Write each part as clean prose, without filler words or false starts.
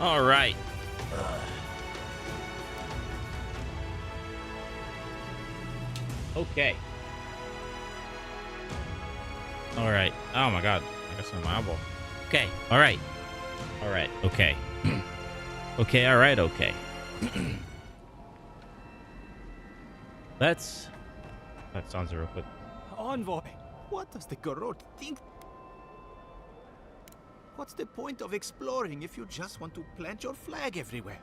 All right. Okay. All right. Oh my God. I got some in my eyeball. Okay. All right. All right. Okay. Okay. All right. Okay. Let's. That sounds real quick. Envoy, what does the Garrote think? What's the point of exploring if you just want to plant your flag everywhere?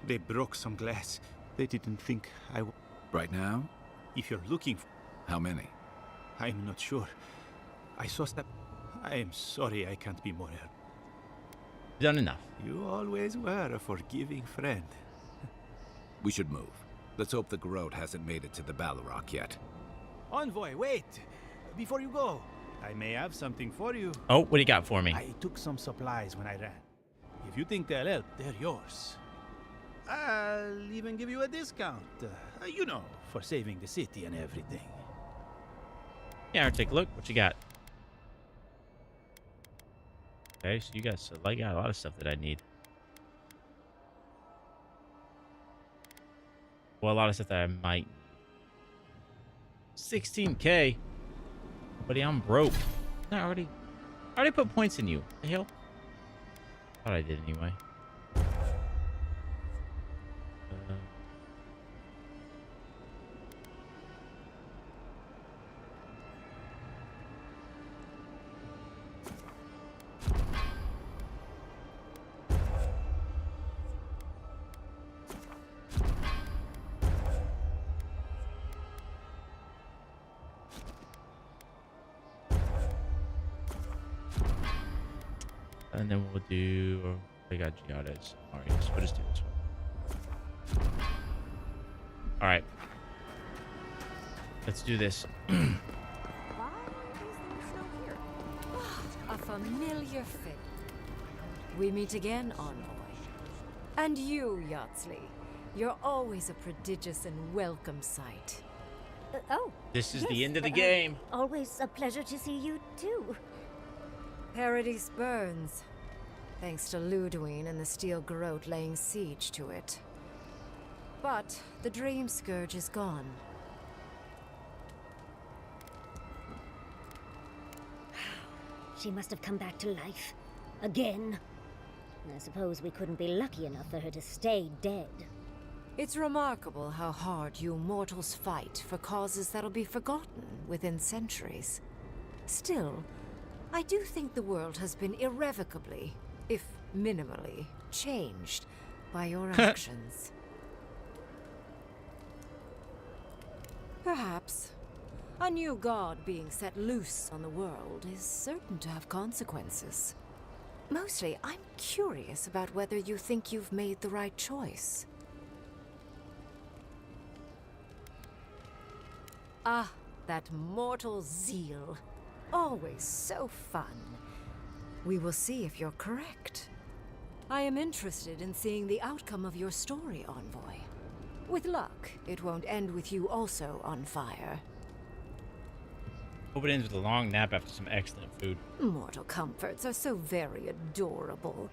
They broke some glass. They didn't think I would. Right now? If you're looking for... How many? I'm not sure. I saw that... I am sorry I can't be more help. Done enough. You always were a forgiving friend. We should move. Let's hope the Garrote hasn't made it to the Balrog yet. Envoy, wait! Before you go, I may have something for you. Oh, what do you got for me? I took some supplies when I ran. If you think they'll help, they're yours. I'll even give you a discount. You know, for saving the city and everything. Yeah, I'll take a look. What you got? Okay, so you guys got a lot of stuff that I need. Well, a lot of stuff that I might. 16K. Buddy, I'm broke. I already put points in you. The hell? Thought I did anyway. And then we'll do. We got Giada's. Marius. We'll just do this one. All right. Let's do this. Why is there snow here? A familiar figure. We meet again, Envoy. And you, Yardsley. You're always a prodigious and welcome sight. Oh. This is yes, the end of the game. Always a pleasure to see you, too. Paradise burns, thanks to Ludwine and the Steel Garrote laying siege to it. But the Dream Scourge is gone. She must have come back to life. Again. I suppose we couldn't be lucky enough for her to stay dead. It's remarkable how hard you mortals fight for causes that'll be forgotten within centuries. Still, I do think the world has been irrevocably, if minimally, changed by your actions. Perhaps. A new god being set loose on the world is certain to have consequences. Mostly, I'm curious about whether you think you've made the right choice. Ah, that mortal zeal. Always so fun. We will see if you're correct. I am interested in seeing the outcome of your story, Envoy. With luck, it won't end with you also on fire. Hope it ends with a long nap after some excellent food. Mortal comforts are so very adorable.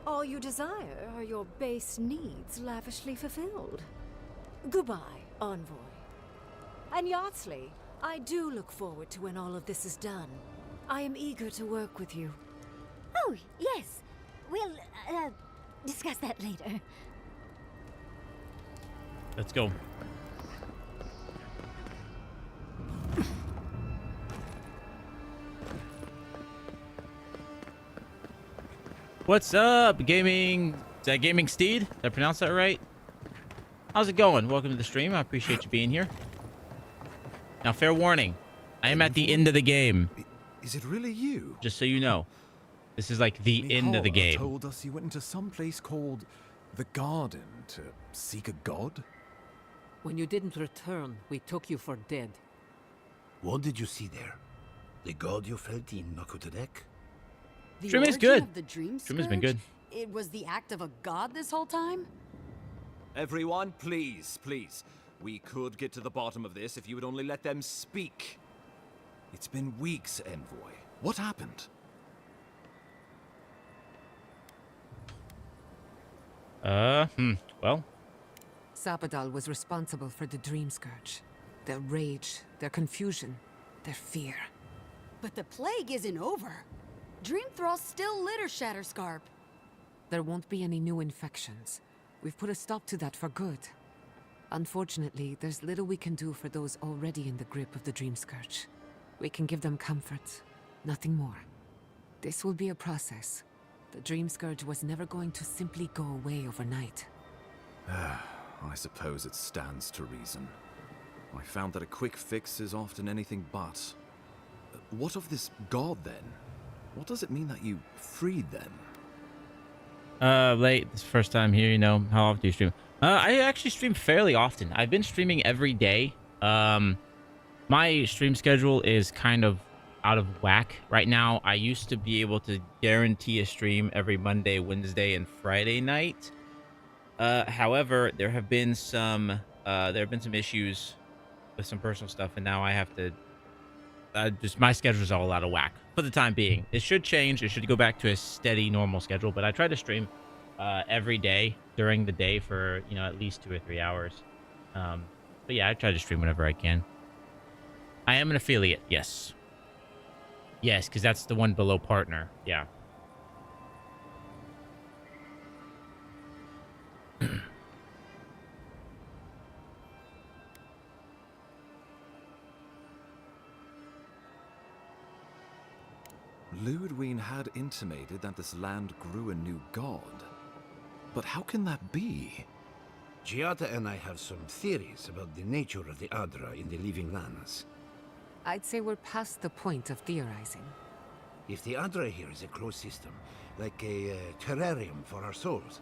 All you desire are your base needs lavishly fulfilled. Goodbye, Envoy. And Yardsley, I do look forward to when all of this is done. I am eager to work with you. Oh, yes. We'll, discuss that later. Let's go. What's up, gaming? Is that Gaming Steed? Did I pronounce that right? How's it going? Welcome to the stream. I appreciate you being here. Now, fair warning. I am at the end of the game. Is it really you? Just so you know. This is like the end of the game. Told us you went into some place called the Garden to seek a god? When you didn't return, we took you for dead. What did you see there? The god you felt in Makutadek? The Stream is origin good. of the dream Stream has been good. It was the act of a god this whole time? Everyone, please, please. We could get to the bottom of this if you would only let them speak. It's been weeks, Envoy. What happened? Well, Sapadal was responsible for the Dream Scourge. Their rage, their confusion, their fear. But the plague isn't over. Dream Thralls still litter Shatterscarp. There won't be any new infections. We've put a stop to that for good. Unfortunately, there's little we can do for those already in the grip of the Dream Scourge. We can give them comfort, nothing more. This will be a process. The Dream Scourge was never going to simply go away overnight. I suppose it stands to reason. I found that a quick fix is often anything but. What of this god, then? What does it mean that you freed them? Late. This is the first time here, you know. How often do you stream? I actually stream fairly often. I've been streaming every day. My stream schedule is kind of out of whack right now. I used to be able to guarantee a stream every Monday, Wednesday, and Friday night. However, there have been some issues with some personal stuff, and now I have to just my schedule is all out of whack for the time being. It should change. It should go back to a steady, normal schedule. But I try to stream every day during the day for at least 2 or 3 hours. But yeah, I try to stream whenever I can. I am an affiliate, yes. Yes, because that's the one below partner. Yeah. Ludwig had intimated that this land grew a new god. But how can that be? Giada and I have some theories about the nature of the Adra in the Living Lands. I'd say we're past the point of theorizing. If the Adra here is a closed system, like a terrarium for our souls,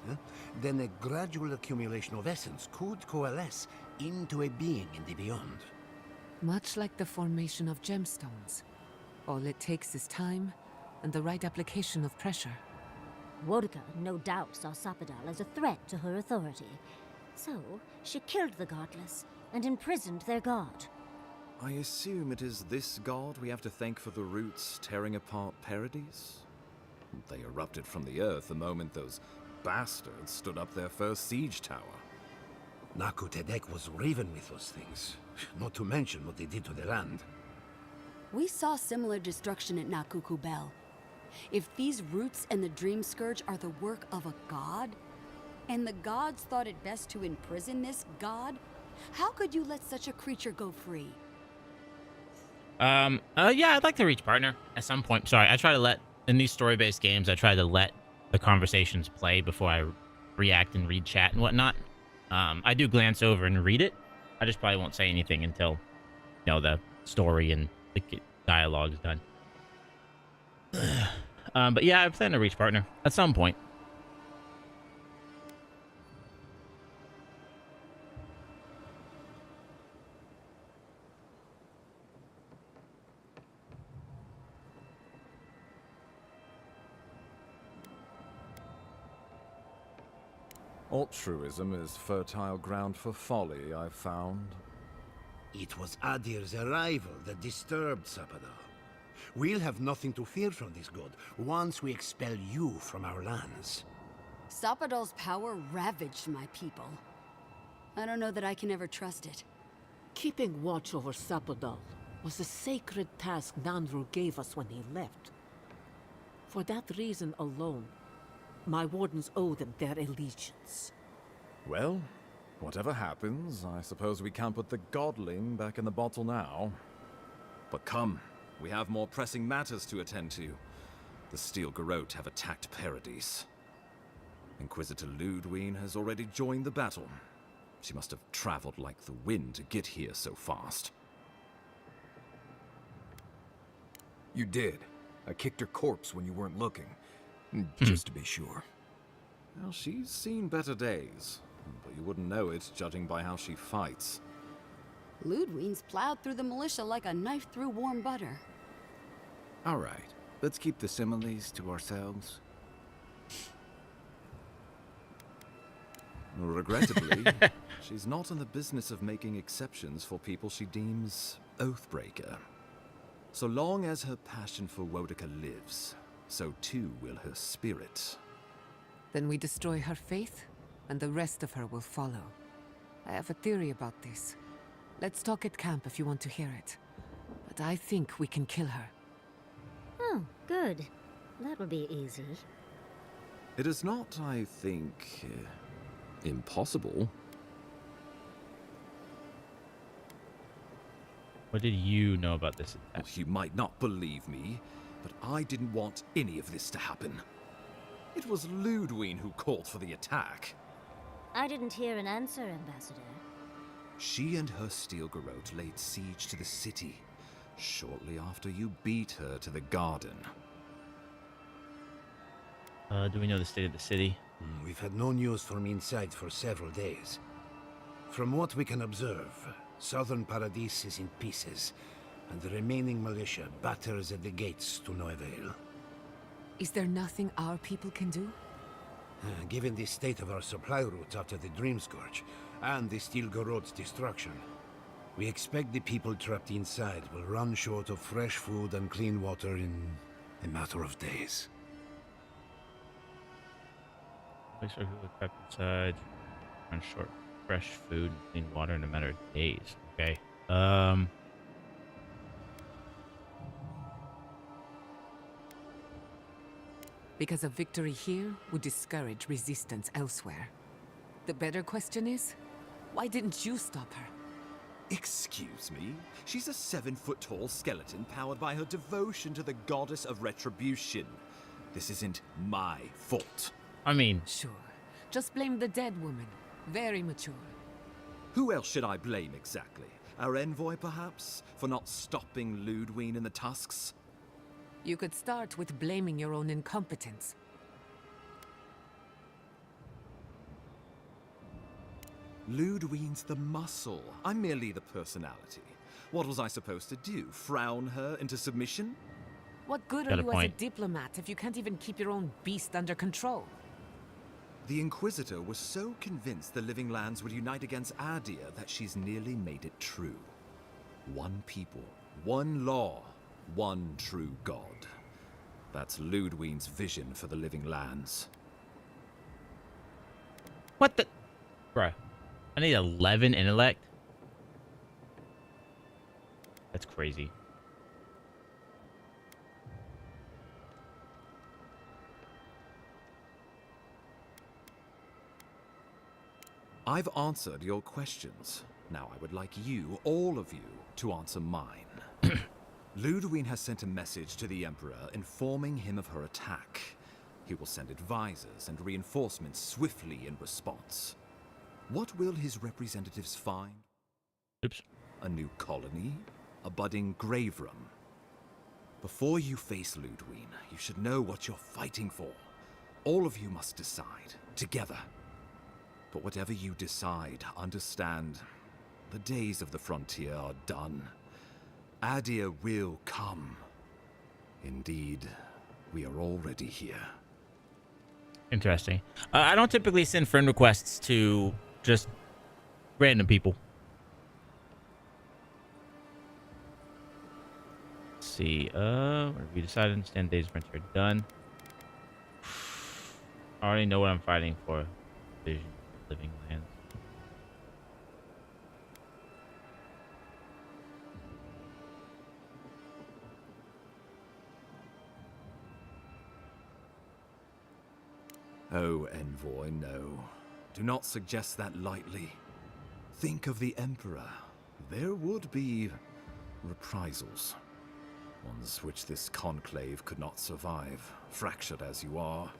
then a gradual accumulation of essence could coalesce into a being in the beyond. Much like the formation of gemstones. All it takes is time and the right application of pressure. Wodka no doubt saw Sapadal as a threat to her authority. So, she killed the godless and imprisoned their god. I assume it is this god we have to thank for the roots tearing apart Paradise? They erupted from the earth the moment those bastards stood up their first siege tower. Naku Tedek was raven with those things, not to mention what they did to the land. We saw similar destruction at Nakuku Bell. If these roots and the Dream Scourge are the work of a god, and the gods thought it best to imprison this god, how could you let such a creature go free? Yeah, I'd like to reach partner at some point. Sorry, I try to let, in these story-based games, I try to let the conversations play before I react and read chat and whatnot. I do glance over and read it. I just probably won't say anything until, the story and the dialogue is done. But yeah, I plan to reach partner at some point. Altruism is fertile ground for folly, I've found. It was Adir's arrival that disturbed Sapadal. We'll have nothing to fear from this god once we expel you from our lands. Sapadal's power ravaged my people. I don't know that I can ever trust it. Keeping watch over Sapadal was a sacred task Nanru gave us when he left. For that reason alone, my wardens owe them their allegiance. Well, whatever happens, I suppose we can't put the godling back in the bottle now. But come, we have more pressing matters to attend to. The Steel Garrote have attacked Paradise. Inquisitor Ludwig has already joined the battle. She must have traveled like the wind to get here so fast. You did. I kicked her corpse when you weren't looking. Just to be sure. Well, she's seen better days. But you wouldn't know it, judging by how she fights. Ludwig's plowed through the militia like a knife through warm butter. All right, let's keep the similes to ourselves. Regrettably, she's not in the business of making exceptions for people she deems oathbreaker. So long as her passion for Wodika lives, so too will her spirit. Then we destroy her faith? and the rest of her will follow. I have a theory about this. Let's talk at camp if you want to hear it. But I think we can kill her. Oh, good. That'll be easy. It is not, I think, impossible. What did you know about this Well, attack? you might not believe me, but I didn't want any of this to happen. It was Ludwig who called for the attack. I didn't hear an answer, Ambassador. She and her steel garrote laid siege to the city shortly after you beat her to the garden. Do we know the state of the city? We've had no news from inside for several days. From what we can observe, southern Paradis is in pieces, and the remaining militia batters at the gates to no avail. Is there nothing our people can do? Given the state of our supply route after the Dream Scourge, and the Steel Garrote's destruction, we expect the people trapped inside will run short of fresh food and clean water in a matter of days. Place where people are trapped inside, run short of fresh food and clean water in a matter of days. Okay. Because a victory here would discourage resistance elsewhere. The better question is, why didn't you stop her? Excuse me? She's a 7-foot-tall skeleton powered by her devotion to the goddess of retribution. This isn't my fault. I mean, Sure. Just blame the dead woman. Very mature. Who else should I blame exactly? Our envoy, perhaps? For not stopping Ludwig and the Tusks? You could start with blaming your own incompetence. Ludwig's the muscle. I'm merely the personality. What was I supposed to do? Frown her into submission? What good Got are a you as a point. diplomat if you can't even keep your own beast under control? The Inquisitor was so convinced the Living Lands would unite against Adia that she's nearly made it true. One people, one law, one true God. That's Ludwig's vision for the Living Lands. what the? Bruh. I need 11 intellect? That's crazy. I've answered your questions. Now I would like you, all of you, to answer mine. Ludwig has sent a message to the Emperor informing him of her attack. He will send advisors and reinforcements swiftly in response. What will his representatives find? Oops. A new colony? A budding grave room? Before you face Ludwig, you should know what you're fighting for. All of you must decide, together. But whatever you decide, understand, the days of the frontier are done. Adia will come. Indeed, we are already here. Interesting. I don't typically send friend requests to just random people. Let's see. We decided to understand days of frontier done. I already know what I'm fighting for. Vision, living lands. Oh, Envoy, no. Do not suggest that lightly. Think of the Emperor. There would be reprisals. Ones which this conclave could not survive, fractured as you are.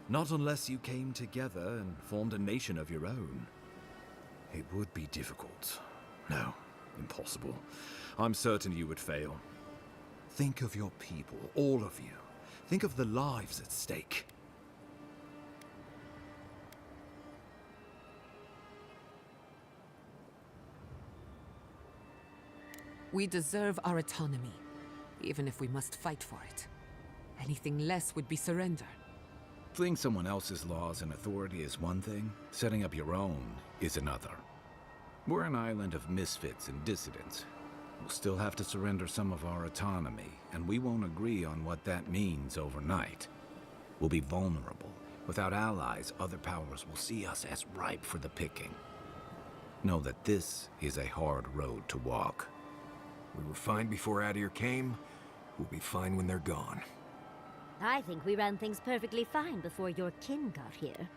Not unless you came together and formed a nation of your own. It would be difficult. No, impossible. I'm certain you would fail. Think of your people, all of you. Think of the lives at stake. We deserve our autonomy, even if we must fight for it. Anything less would be surrender. Fleeing someone else's laws and authority is one thing, setting up your own is another. We're an island of misfits and dissidents. We'll still have to surrender some of our autonomy, and we won't agree on what that means overnight. We'll be vulnerable, Without allies, other powers will see us as ripe for the picking. Know that this is a hard road to walk. We were fine before Adir came. We'll be fine when they're gone. I think we ran things perfectly fine before your kin got here.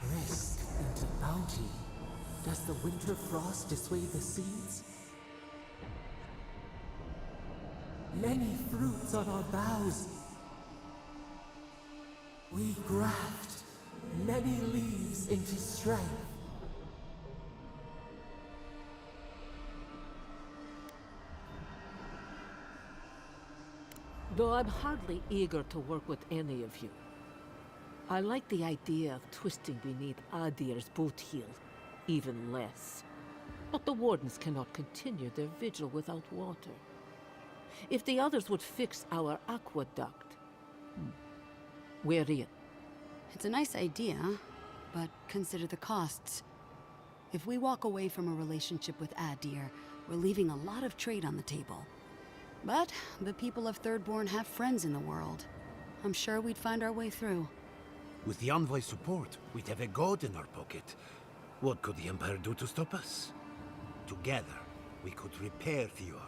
Risk into bounty. Does the winter frost dissuade the seeds? Many fruits on our boughs. We graft many leaves into strength. Though I'm hardly eager to work with any of you. I like the idea of twisting beneath Adir's boot heel even less. But the wardens cannot continue their vigil without water. If the others would fix our aqueduct, we're in. It's a nice idea, but consider the costs. If we walk away from a relationship with Adir, we're leaving a lot of trade on the table. But the people of Thirdborn have friends in the world. I'm sure we'd find our way through. With the Envoy's support, we'd have a god in our pocket. What could the Empire do to stop us? Together, we could repair Thior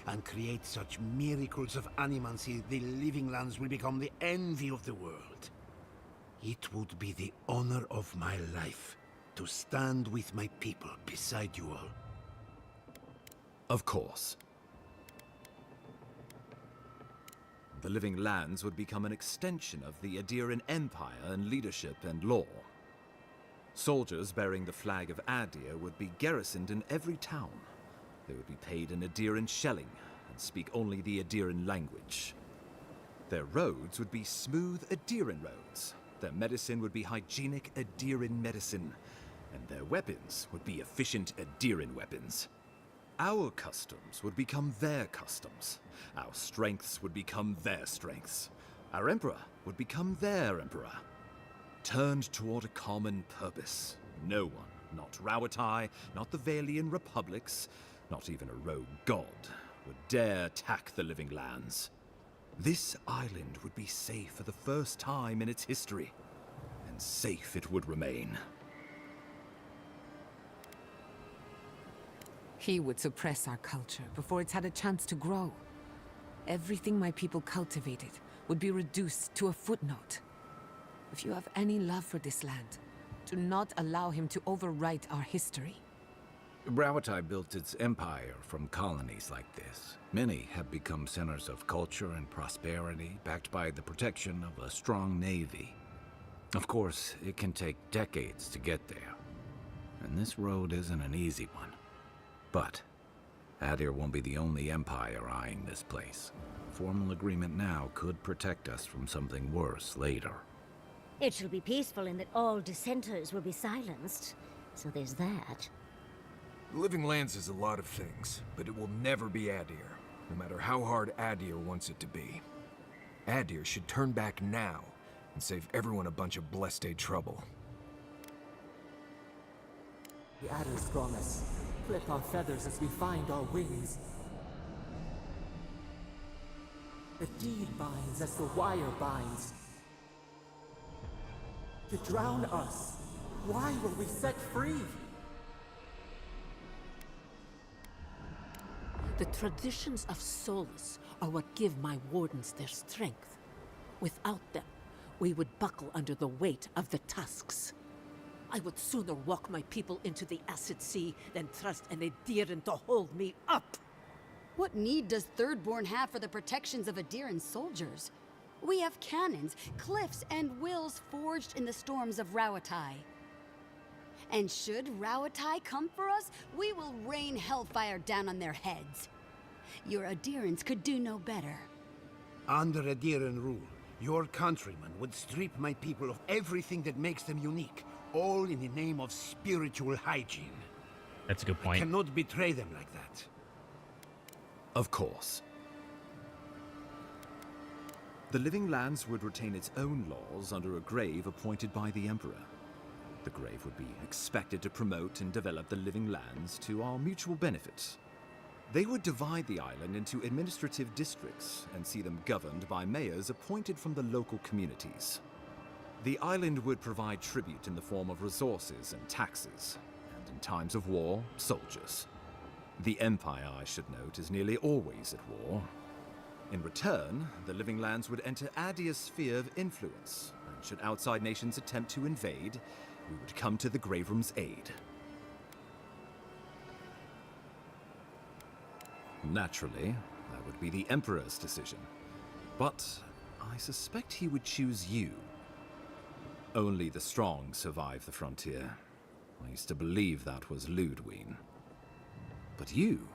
and create such miracles of animancy the Living Lands will become the envy of the world. It would be the honor of my life to stand with my people beside you all. Of course. The Living Lands would become an extension of the Adiran Empire in leadership and law. Soldiers bearing the flag of Adir would be garrisoned in every town. They would be paid in Adiran shelling and speak only the Adiran language. Their roads would be smooth Adiran roads. Their medicine would be hygienic Adiran medicine. And their weapons would be efficient Adiran weapons. Our customs would become their customs. Our strengths would become their strengths. Our emperor would become their emperor. Turned toward a common purpose. No one, not Rawatai, not the Valian republics, not even a rogue god, would dare tack the Living Lands. This island would be safe for the first time in its history, and safe it would remain. He would suppress our culture before it's had a chance to grow. Everything my people cultivated would be reduced to a footnote. If you have any love for this land, do not allow him to overwrite our history. Rawatai built its empire from colonies like this. Many have become centers of culture and prosperity, backed by the protection of a strong navy. Of course, it can take decades to get there. And this road isn't an easy one. But Adir won't be the only empire eyeing this place. Formal agreement now could protect us from something worse later. It shall be peaceful in that all dissenters will be silenced. So there's that. The Living Lands is a lot of things, but it will never be Adir, no matter how hard Adir wants it to be. Adir should turn back now and save everyone a bunch of blessed day trouble. The Adder's promise. Clip our feathers as we find our wings. The deed binds as the wire binds. To drown us, why were we set free? The traditions of Solus are what give my wardens their strength. Without them, we would buckle under the weight of the tusks. I would sooner walk my people into the acid sea than trust an Adiran to hold me up. What need does Thirdborn have for the protections of Adiran soldiers? We have cannons, cliffs, and wills forged in the storms of Rawatai. And should Rawatai come for us, we will rain hellfire down on their heads. Your Adirans could do no better. Under Adiran rule, your countrymen would strip my people of everything that makes them unique, all in the name of spiritual hygiene. That's a good point. I cannot betray them like that. Of course. The Living Lands would retain its own laws under a grave appointed by the Emperor. The grave would be expected to promote and develop the Living Lands to our mutual benefit. They would divide the island into administrative districts and see them governed by mayors appointed from the local communities. The island would provide tribute in the form of resources and taxes, and in times of war, soldiers. The Empire, I should note, is nearly always at war. In return, the Living Lands would enter Adia's sphere of influence, and should outside nations attempt to invade, we would come to the Grave Room's aid. Naturally, that would be the Emperor's decision. But I suspect he would choose you. Only the strong survive the frontier. I used to believe that was Ludwig. But you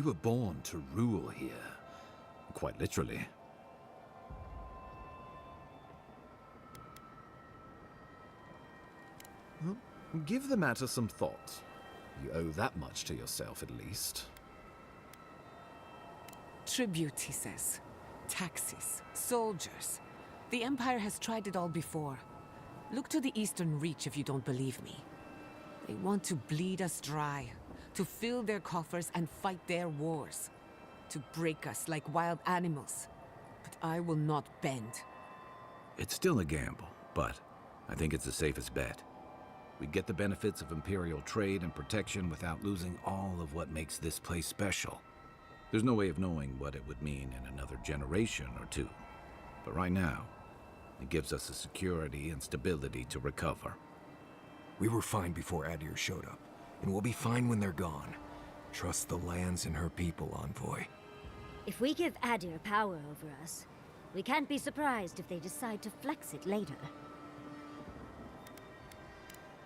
were born to rule here. Quite literally. Well, give the matter some thought. You owe that much to yourself, at least. Tribute, he says. Taxes. Soldiers. The Empire has tried it all before. Look to the Eastern Reach if you don't believe me. They want to bleed us dry, to fill their coffers and fight their wars, to break us like wild animals. But I will not bend. It's still a gamble, but I think it's the safest bet. We get the benefits of Imperial trade and protection without losing all of what makes this place special. There's no way of knowing what it would mean in another generation or two. But right now, it gives us the security and stability to recover. We were fine before Adir showed up, and we'll be fine when they're gone. Trust the lands and her people, Envoy. If we give Adir power over us, we can't be surprised if they decide to flex it later.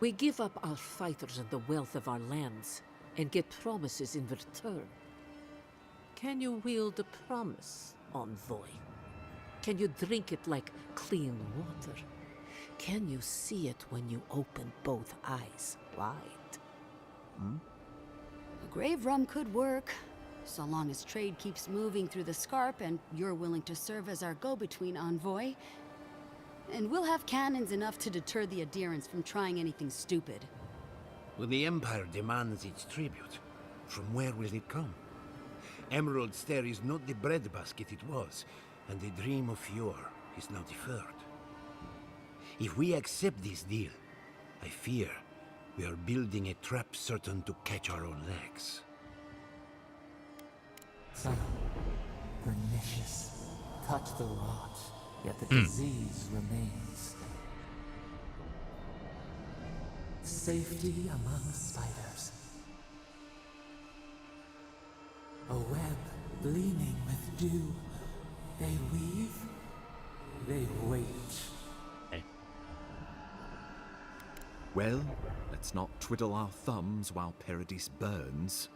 We give up our fighters and the wealth of our lands, and get promises in return. Can you wield a promise, Envoy? Can you drink it like clean water? Can you see it when you open both eyes wide? A grave rum could work, so long as trade keeps moving through the Scarp and you're willing to serve as our go-between, Envoy. And we'll have cannons enough to deter the adherents from trying anything stupid. When the Empire demands its tribute, from where will it come? Emerald Stair is not the breadbasket it was, and the dream of yore is now deferred. If we accept this deal, I fear we are building a trap certain to catch our own legs. Some pernicious. Touch the rot, yet the disease remains. Safety among spiders. A web gleaming with dew. They weave, they wait. Well, let's not twiddle our thumbs while Paradis burns.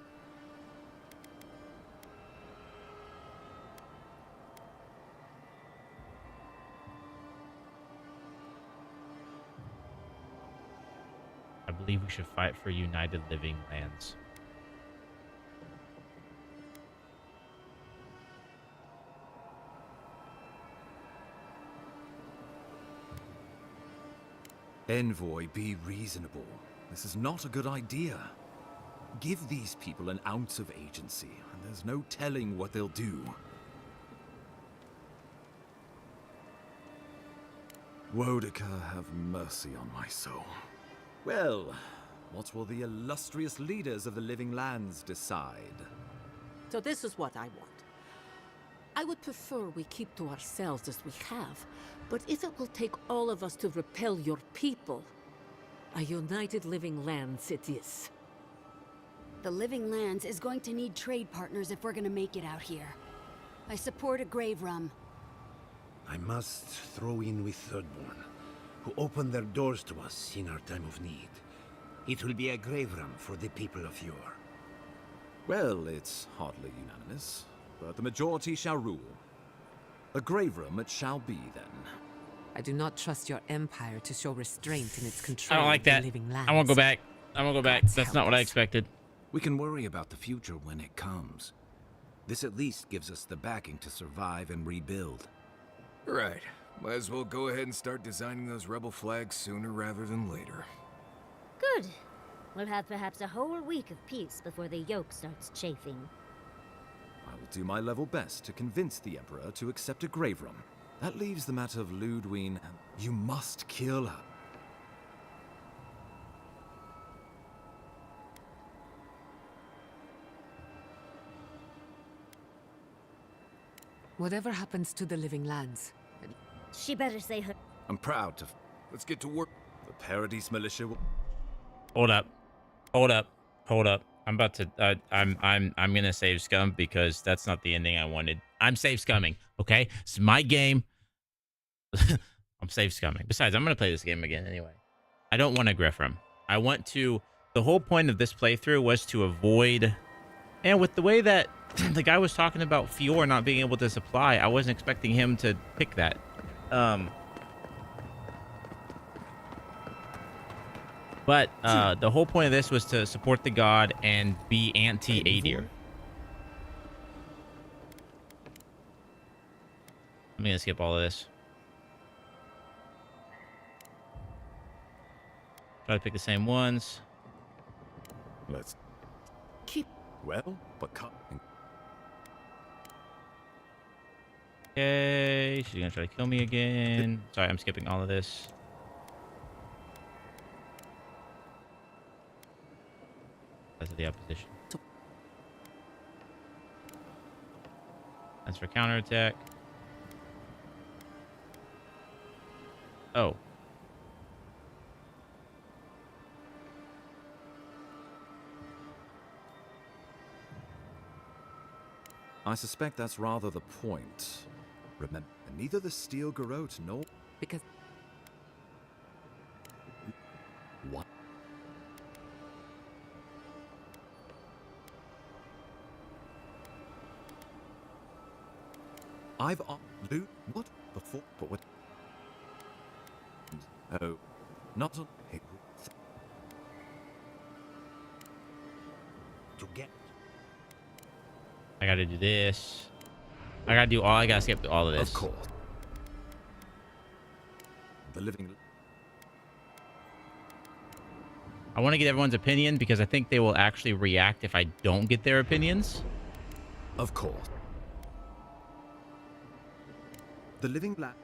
I believe we should fight for United Living Lands. Envoy, be reasonable. This is not a good idea. Give these people an ounce of agency, and there's no telling what they'll do. Wodika, have mercy on my soul. Well, what will the illustrious leaders of the Living Lands decide? So this is what I want. I would prefer we keep to ourselves as we have, but if it will take all of us to repel your people, a United Living Lands it is. The Living Lands is going to need trade partners if we're gonna make it out here. I support a grave rum. I must throw in with Thirdborn, who opened their doors to us in our time of need. It will be a grave rum for the people of yore. Well, it's hardly unanimous, but the majority shall rule. A grave room it shall be, then. I do not trust your empire to show restraint in its control I don't like of the that. living lands. I won't go back. I won't go back. God's That's help not what I us. expected. We can worry about the future when it comes. This at least gives us the backing to survive and rebuild. Right. Might as well go ahead and start designing those rebel flags sooner rather than later. Good. We'll have perhaps a whole week of peace before the yoke starts chafing. I will do my level best to convince the Emperor to accept a grave room. That leaves the matter of Ludwig. You must kill her. Whatever happens to the living lands, She better say her. I'm proud to... Let's get to work. The Paradise Militia will... Hold up. Hold up. Hold up. I'm about to I'm gonna save scum because that's not the ending I wanted. I'm save scumming, okay? It's my game. I'm save scumming. Besides, I'm gonna play this game again anyway. I don't want to Griffram. I want to. The whole point of this playthrough was to avoid, and with the way that the guy was talking about Fior not being able to supply, I wasn't expecting him to pick that. But the whole point of this was to support the god and be anti-Adir. I'm gonna skip all of this. Try to pick the same ones. Let's Keep. well, but cut. Okay, she's gonna try to kill me again. Sorry, I'm skipping all of this. That's the opposition. That's for counterattack. Oh. I suspect that's rather the point. Remember, neither the Steel Garrote nor... because What? I've... Loot? What? Before? But what? Oh. Not a... To get I gotta do this. I gotta do all. I gotta skip all of this. Of course. The living... I want to get everyone's opinion because I think they will actually react if I don't get their opinions. Of course. The living black...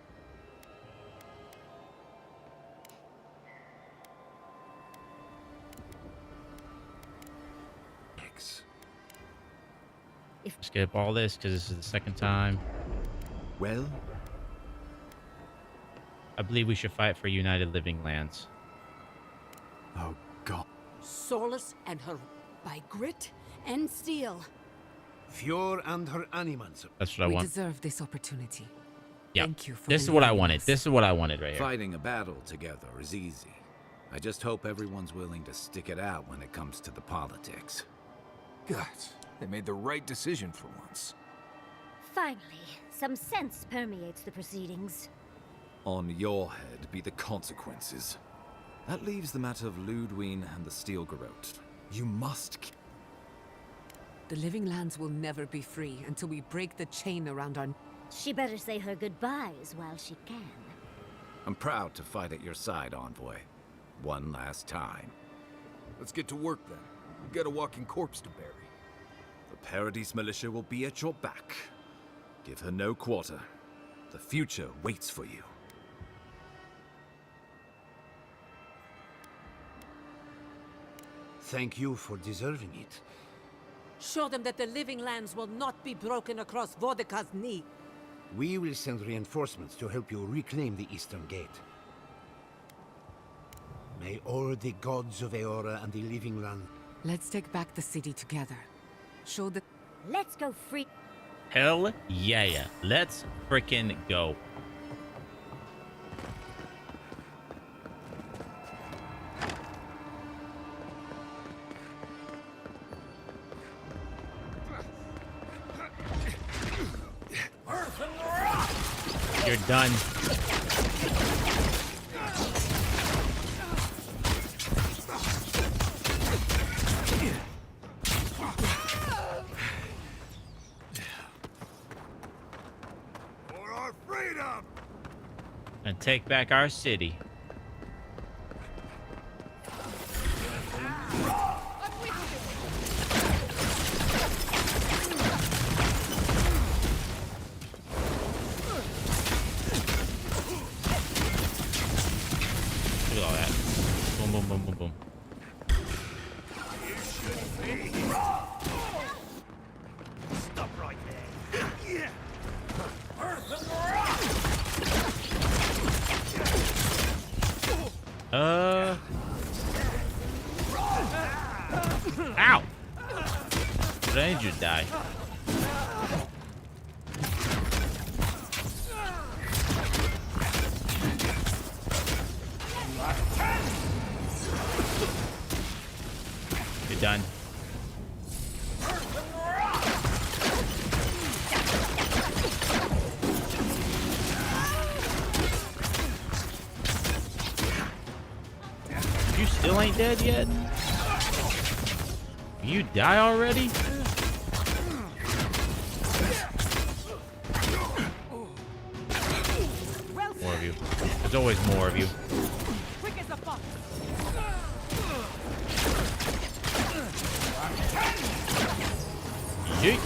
Skip all this because this is the second time. Well, I believe we should fight for United Living Lands. oh God. Solus and her. By grit and steel. Fior and her animals. That's what I we want. deserve this opportunity. Yeah. Thank you for This is what I believing in wanted. us. This is what I wanted right here. Fighting a battle together is easy. I just hope everyone's willing to stick it out when it comes to the politics. God, they made the right decision for once. Finally, some sense permeates the proceedings. On your head be the consequences. That leaves the matter of Ludwig and the Steel Garrote. You must... The living lands will never be free until we break the chain around our... She better say her goodbyes while she can. I'm proud to fight at your side, Envoy. One last time. Let's get to work then. We've got a walking corpse to bury. The Paradise Militia will be at your back. Give her no quarter. The future waits for you. Thank you for deserving it. Show them that the living lands will not be broken across Vodka's knee. We will send reinforcements to help you reclaim the Eastern Gate. May all the gods of Eora and the living land... Let's take back the city together. Show the... Let's go free. Hell yeah. Let's freaking go. You're done. For our freedom! And take back our city. But I need you to die. You're done. You still ain't dead yet? You die already? More of you. There's always more of you. Yeet.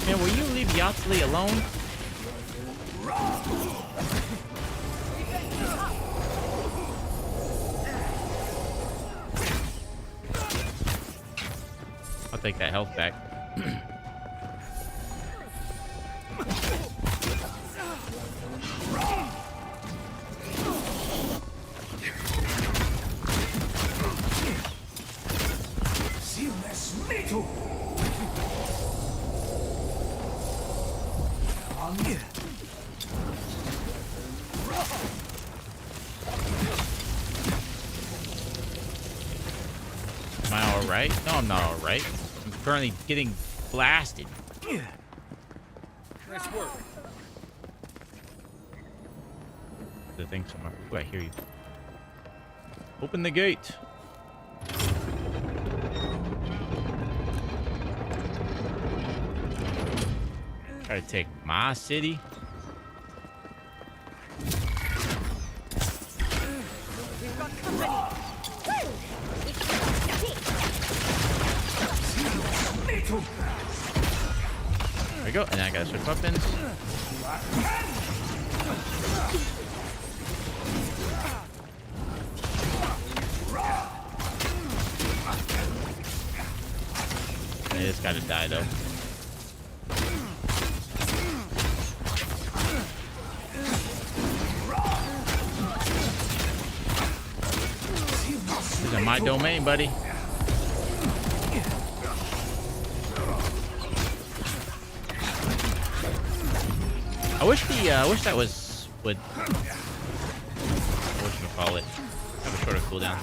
Man, will you leave Yatsley alone? I'll take that health back. Am I alright? No, I'm not alright. I'm currently getting blasted. Nice work. The thing somewhere. Ooh, I hear you. Open the gate. Try to take my city. There we go, and I gotta switch weapons. I just gotta die though. These are my domain, buddy. I wish that was would whatchamacallit have a shorter cooldown.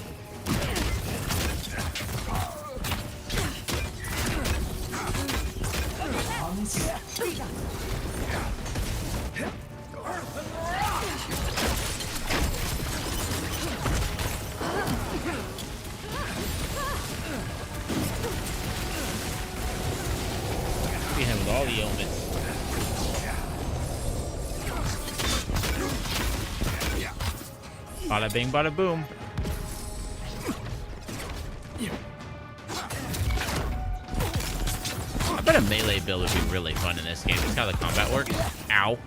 Be him with all the elements. Bada bing, bada boom. I bet a melee build would be really fun in this game. That's how the combat works. Ow.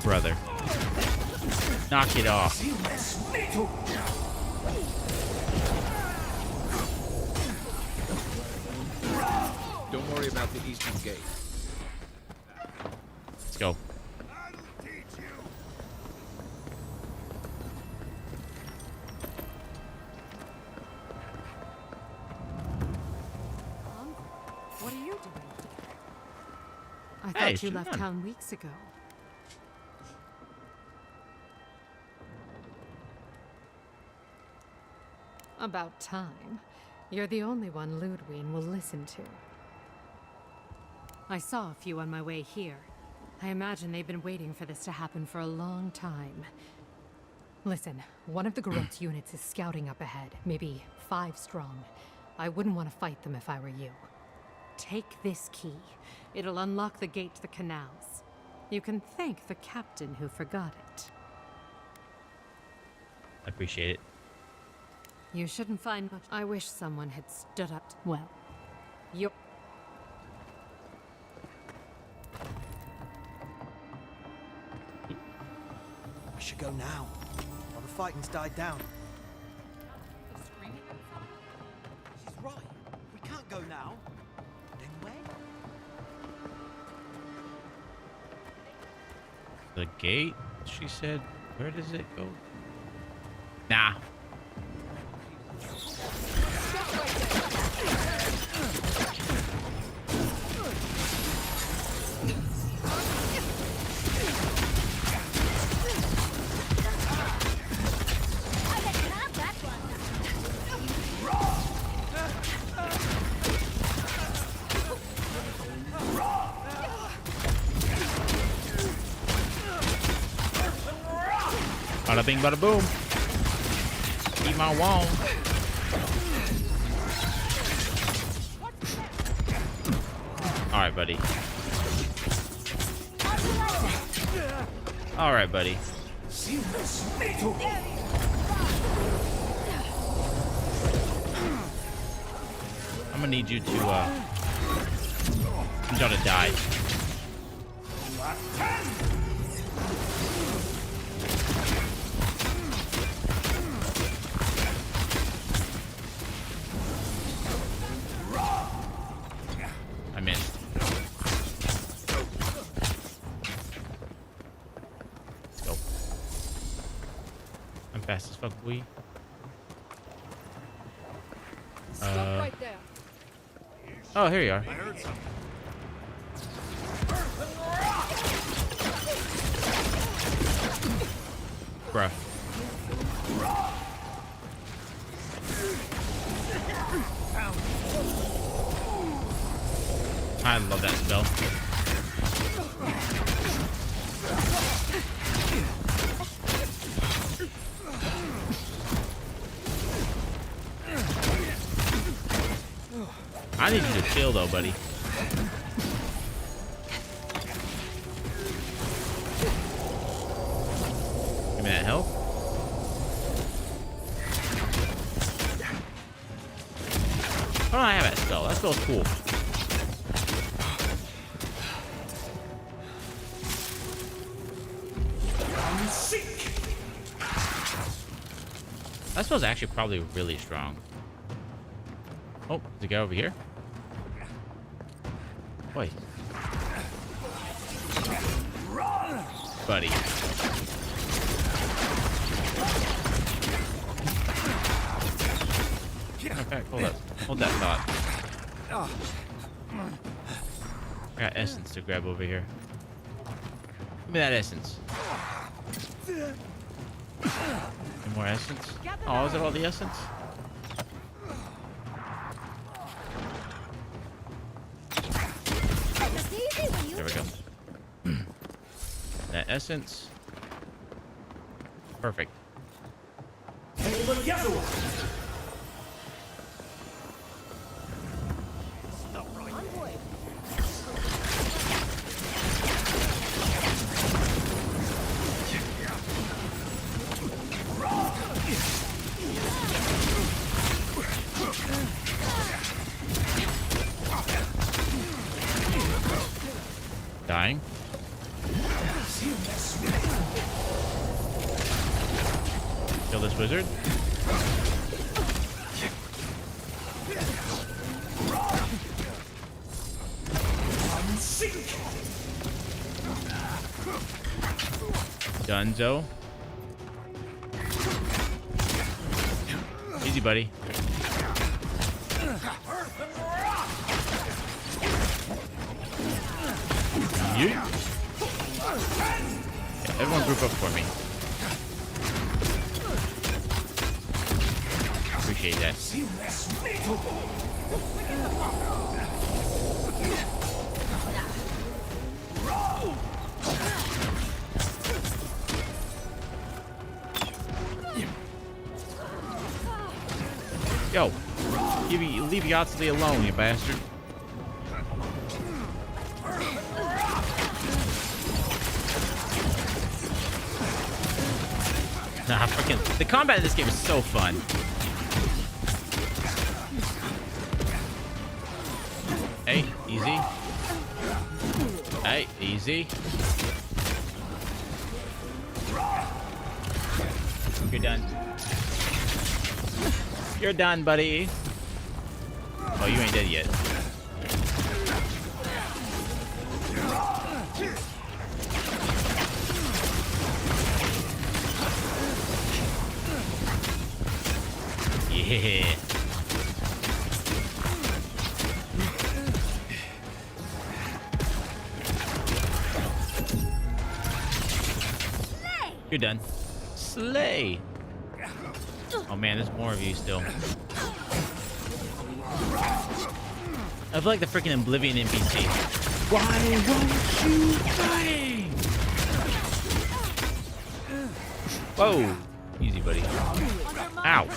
Brother. Knock it off. Don't worry about the eastern gate. Let's go. What are you doing? I Hey, thought you left Siobhan. town weeks ago. About time. You're the only one Ludwig will listen to. I saw a few on my way here. I imagine they've been waiting for this to happen for a long time. Listen, one of the Garot's units is scouting up ahead, maybe 5 strong. I wouldn't want to fight them if I were you. Take this key. It'll unlock the gate to the canals. You can thank the captain who forgot it. I appreciate it. You shouldn't find much. I wish someone had stood up. Well, you're... We should go now. the fighting's died down. She's right. We can't go now. Then when? The gate, she said. Where does it go? Nah. Bada bing, bada boom. Eat my wong. All right, buddy. All right, buddy. I'm gonna need you to, I'm gonna die. I missed. Let's go. I'm fast as fuck, boy. Stop right there. Oh, here you are. I heard something. Bruh. I love that spell. I need you to chill though, buddy. Give me that health. Oh, I have that spell. That spell's cool. That spell's actually probably really strong. Oh, does it go over here? Wait. Buddy. Okay, hold up. Hold that thought. I got essence to grab over here. Give me that essence. Any more essence? Oh, is that all the essence? There we go. That essence. Perfect. Dying. Kill this wizard. Dunzo. Easy, buddy. Yeah, everyone group up for me. Appreciate that. Yo, leave Yahtzee alone, you bastard. Nah, freaking the combat in this game is so fun. Hey, easy. Hey, easy. You're done. You're done, buddy. Oh, you ain't dead yet. Yeah. You're done. Slay. Oh man, there's more of you still. I feel like the freaking Oblivion NPC. Why won't you die? Whoa. Easy, buddy. Ow.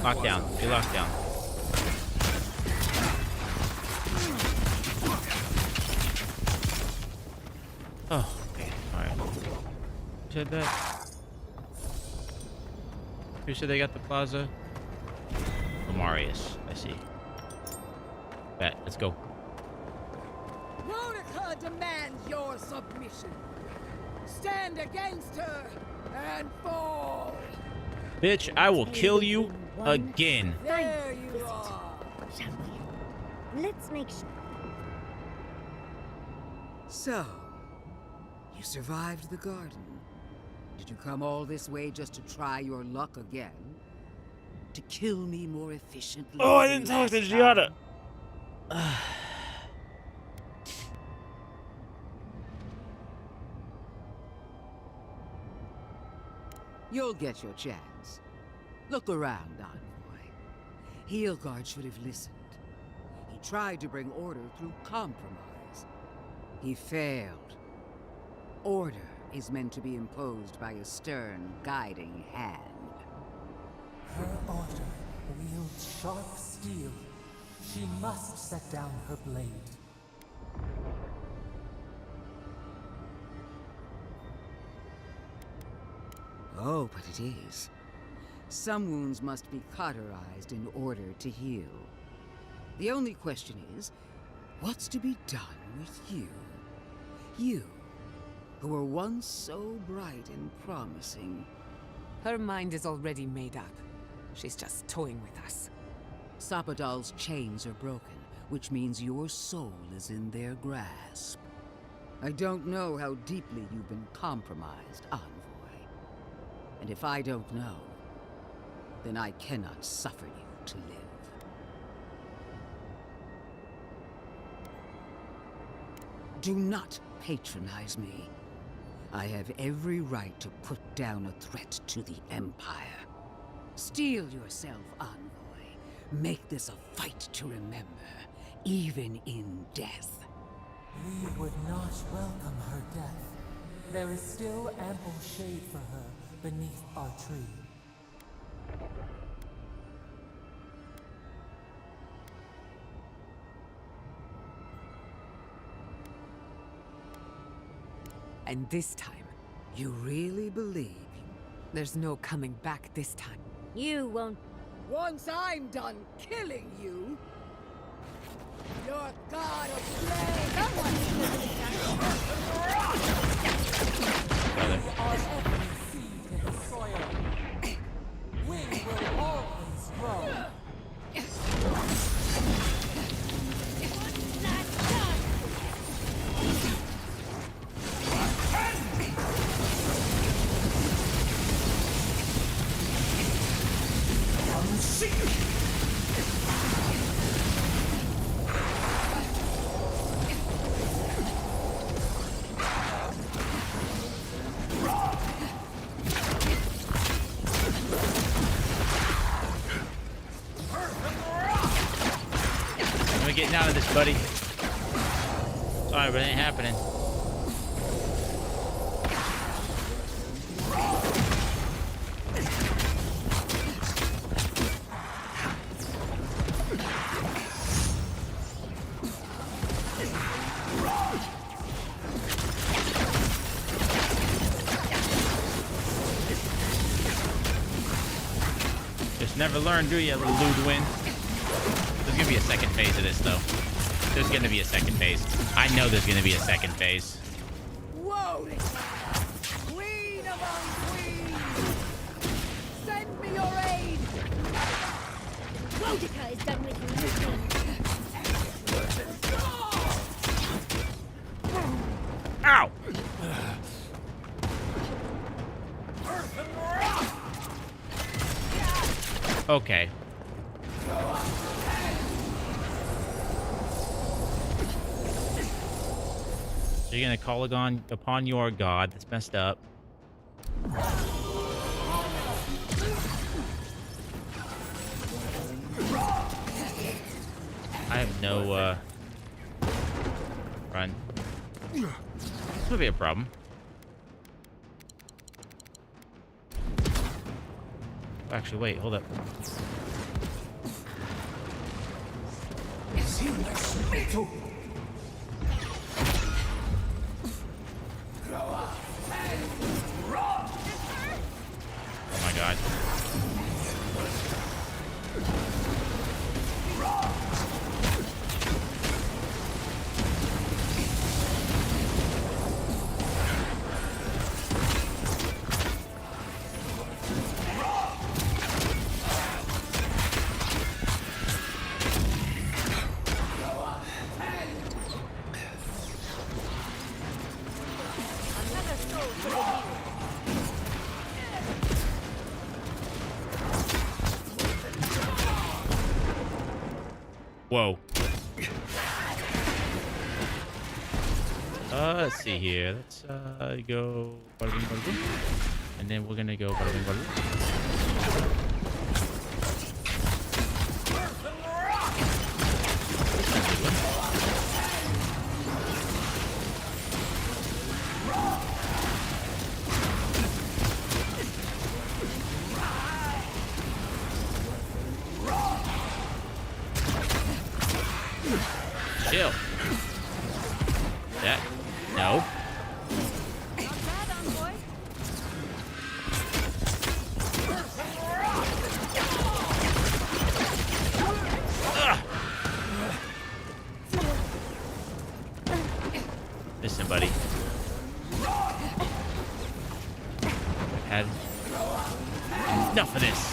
Lockdown. Be locked down. Oh, okay. Alright. Who said that? Who said they got the plaza? Marius. I see. Bet. Let's go. Monica demands your submission. Stand against her and fall. Bitch, I will kill you again. There you are. Shall we? Let's make sure. So, you survived the garden. Did you come all this way just to try your luck again? To kill me more efficiently? Oh, I didn't talk to Giada. You'll get your chance. Look around, Envoy. Heelguard should have listened. He tried to bring order through compromise. He failed. Order is meant to be imposed by a stern, guiding hand. Her order wields sharp steel. She must set down her blade. Oh, but it is. Some wounds must be cauterized in order to heal. The only question is, what's to be done with you? You, who were once so bright and promising. Her mind is already made up. She's just toying with us. Sapadal's chains are broken, which means your soul is in their grasp. I don't know how deeply you've been compromised, Envoy. And if I don't know, then I cannot suffer you to live. Do not patronize me. I have every right to put down a threat to the Empire. Steel yourself, Envoy. Make this a fight to remember, even in death. We would not welcome her death. There is still ample shade for her beneath our tree. And this time, you really believe? There's no coming back this time. You won't. Once I'm done killing you, your god of flame. We are every seed in the soil. We will always grow. We're getting out of this, buddy. Sorry, but it ain't happening. Just never learn, do you, little Ludwin? There's gonna be a second phase of this, though. There's gonna be a second phase. I know there's gonna be a second phase. Woden, queen among queens, send me your aid! Boudica is done with you, Lucian. Ow! Okay. So you're gonna call upon your god. That's messed up. I have no, run. This would be a problem. Actually, wait, hold up. Oh my god. Whoa. Let's see here. Let's go bada bing, bada boom. And then we're gonna go bada bing, bada boom. Chill. That. No. Listen, buddy. I've had enough of this.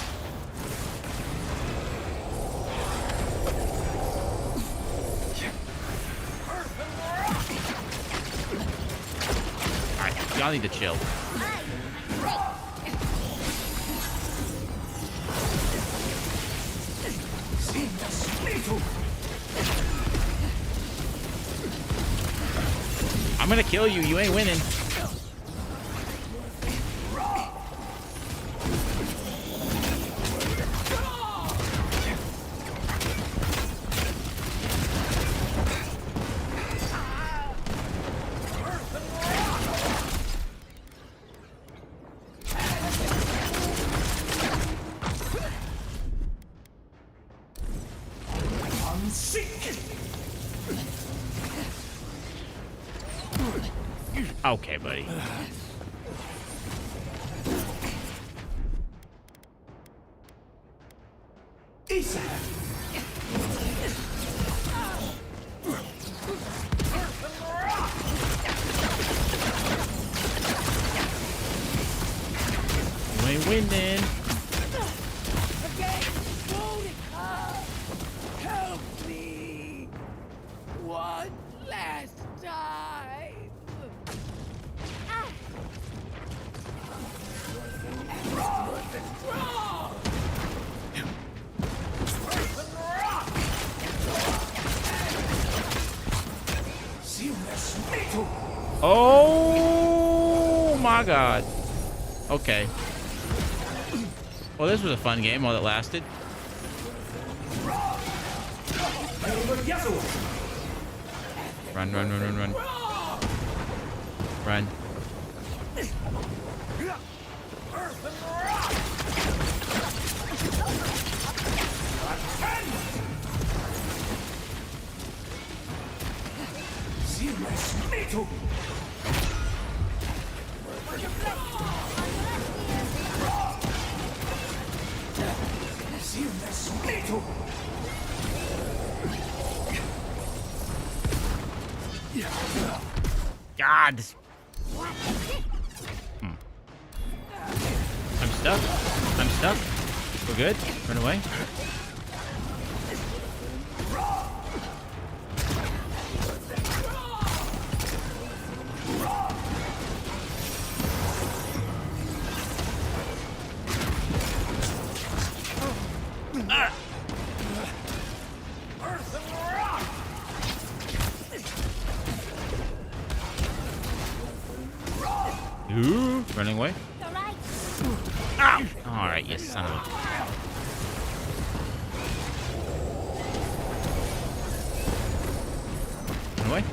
Y'all need to chill. I'm gonna kill you. You ain't winning. Okay, buddy. You ain't winning. Help me! One last time! Oh my god. Okay. Well, this was a fun game while it lasted. Run, run, run, run, run. Run. God. I'm stuck. I'm stuck. We're good. Run away. Ooh, running away. Ow! All right, you son of a... Run away.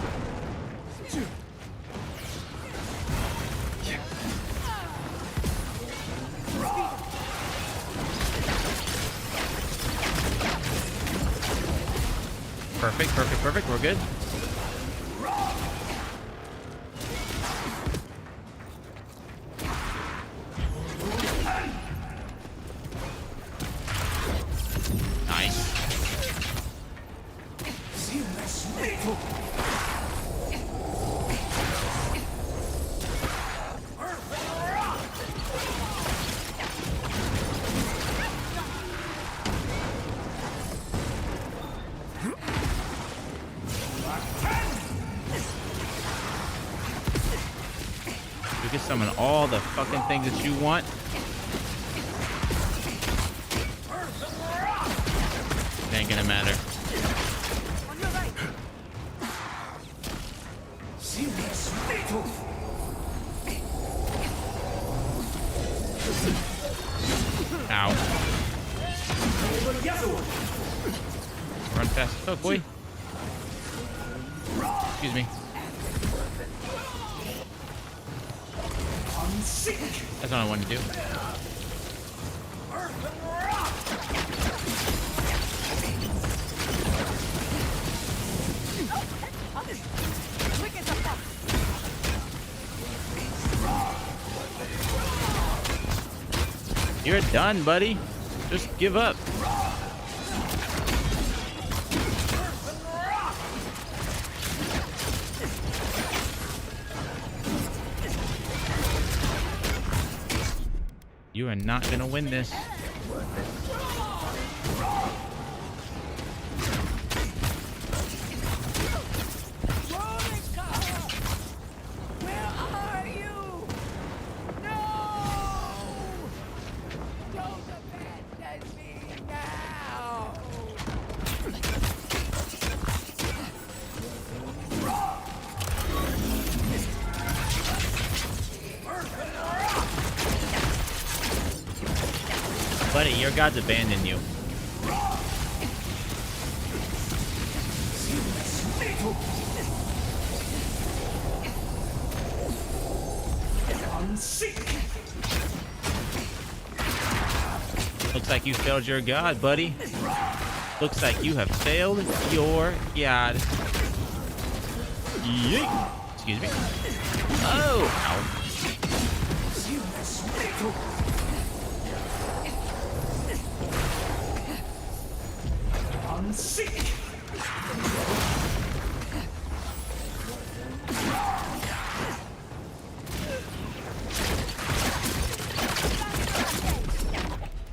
Perfect, perfect, perfect. We're good. Nice. You can summon all the fucking things that you want. It ain't gonna matter. Ow. Run fast as fuck, boy. Excuse me. That's what I wanted to do. You're done, buddy. Just give up. You are not gonna win this. Buddy, your gods abandoned you. Looks like you failed your god, buddy. Looks like you have failed your god. Yeet. Excuse me. Oh! Ow.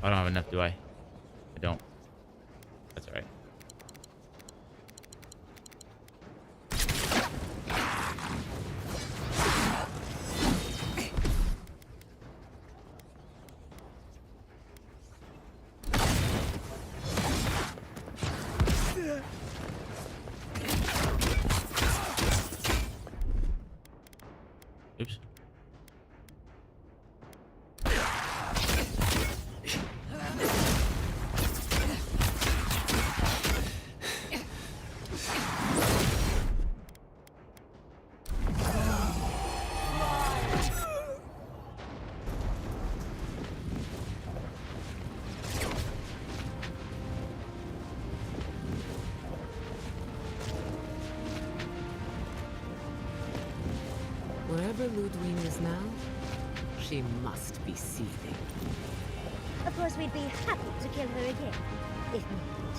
I don't have enough, do I? I don't. That's all right. Oops. Wherever Ludwig is now, she must be seething. Of course, we'd be happy to kill her again, if needed.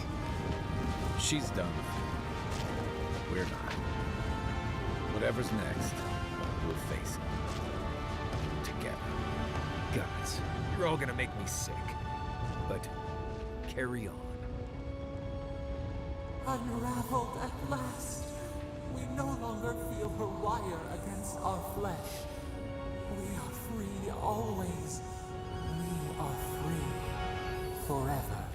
She's done. We're not. Whatever's next, we'll face it. You're all gonna make me sick. But carry on. Unraveled at last. We no longer feel her wire against our flesh. We are free always. We are free forever.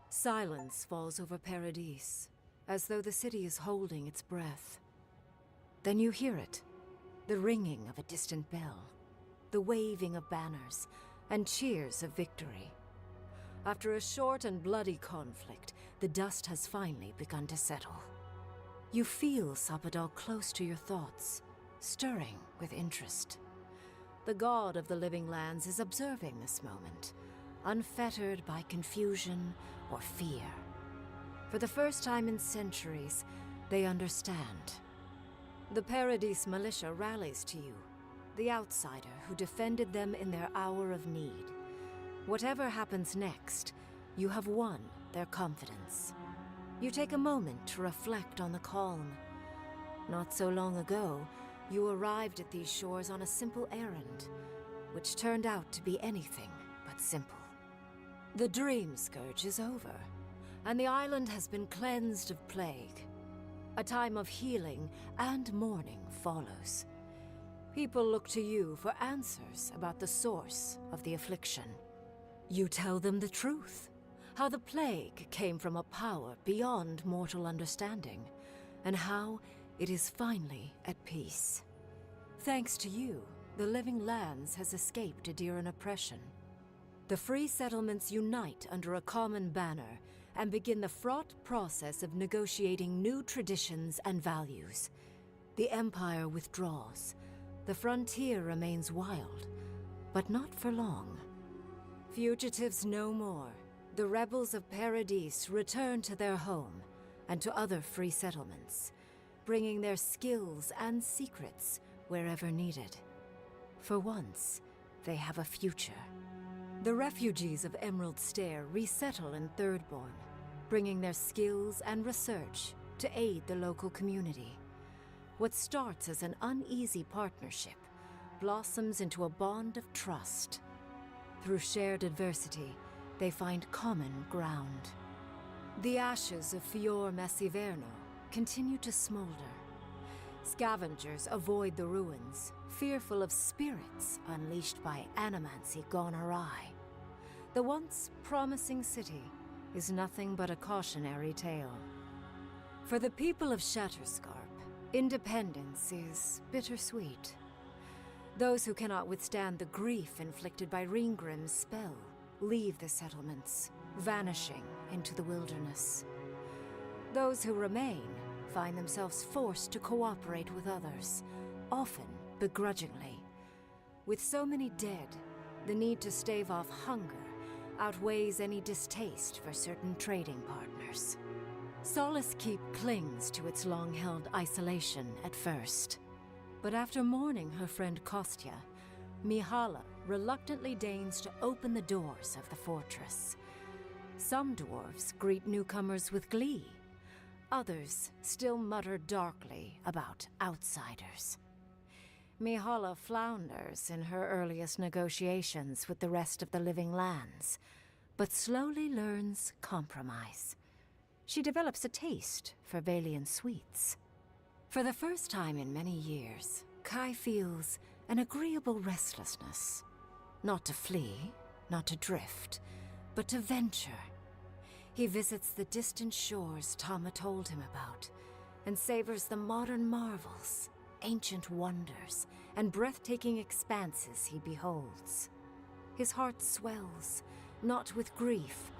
Silence falls over Paradise, as though the city is holding its breath. Then you hear it, the ringing of a distant bell, the waving of banners, and cheers of victory. After a short and bloody conflict, the dust has finally begun to settle. You feel Sappadal close to your thoughts, stirring with interest. The god of the living lands is observing this moment, unfettered by confusion or fear. For the first time in centuries, they understand. The Paradise militia rallies to you, the outsider who defended them in their hour of need. Whatever happens next, you have won their confidence. You take a moment to reflect on the calm. Not so long ago, you arrived at these shores on a simple errand, which turned out to be anything but simple. The Dream Scourge is over, and the island has been cleansed of plague. A time of healing and mourning follows. People look to you for answers about the source of the affliction. You tell them the truth, how the plague came from a power beyond mortal understanding, and how it is finally at peace. Thanks to you, the Living Lands has escaped Adiran oppression. The free settlements unite under a common banner and begin the fraught process of negotiating new traditions and values. The Empire withdraws. The frontier remains wild, but not for long. Fugitives no more. The rebels of Paradise return to their home and to other free settlements, bringing their skills and secrets wherever needed. For once, they have a future. The refugees of Emerald Stair resettle in Thirdborn, bringing their skills and research to aid the local community. What starts as an uneasy partnership blossoms into a bond of trust. Through shared adversity, they find common ground. The ashes of Fior Messiverno continue to smolder. Scavengers avoid the ruins, fearful of spirits unleashed by animancy gone awry. The once promising city is nothing but a cautionary tale. For the people of Shatterscarp, independence is bittersweet. Those who cannot withstand the grief inflicted by Ringgrim's spell leave the settlements, vanishing into the wilderness. Those who remain find themselves forced to cooperate with others, often begrudgingly. With so many dead, the need to stave off hunger outweighs any distaste for certain trading partners. Solace Keep clings to its long-held isolation at first. But after mourning her friend Kostya, Mihala reluctantly deigns to open the doors of the fortress. Some dwarves greet newcomers with glee. Others still mutter darkly about outsiders. Mihala flounders in her earliest negotiations with the rest of the Living Lands, but slowly learns compromise. She develops a taste for Valian sweets. For the first time in many years, Kai feels an agreeable restlessness. Not to flee, not to drift, but to venture. He visits the distant shores Tama told him about, and savors the modern marvels, ancient wonders, and breathtaking expanses he beholds. His heart swells, not with grief,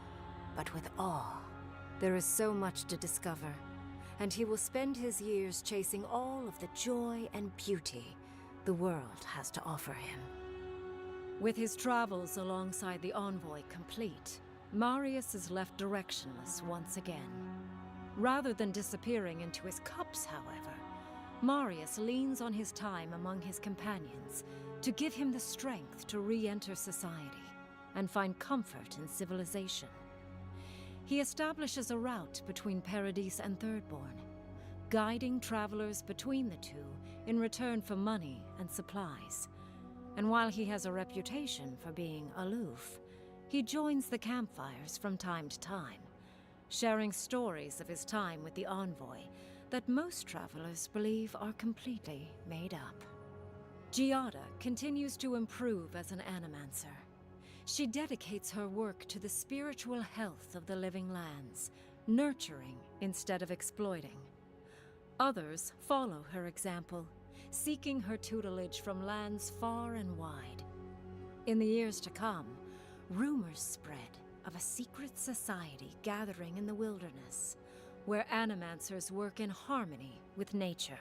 but with awe. There is so much to discover, and he will spend his years chasing all of the joy and beauty the world has to offer him. With his travels alongside the envoy complete, Marius is left directionless once again. Rather than disappearing into his cups, however, Marius leans on his time among his companions to give him the strength to re-enter society and find comfort in civilization. He establishes a route between Paradise and Thirdborn, guiding travelers between the two in return for money and supplies. and while he has a reputation for being aloof, he joins the campfires from time to time, sharing stories of his time with the envoy that most travelers believe are completely made up. Giada continues to improve as an animancer. She dedicates her work to the spiritual health of the living lands, nurturing instead of exploiting. Others follow her example, seeking her tutelage from lands far and wide. In the years to come, rumors spread of a secret society gathering in the wilderness, where animancers work in harmony with nature.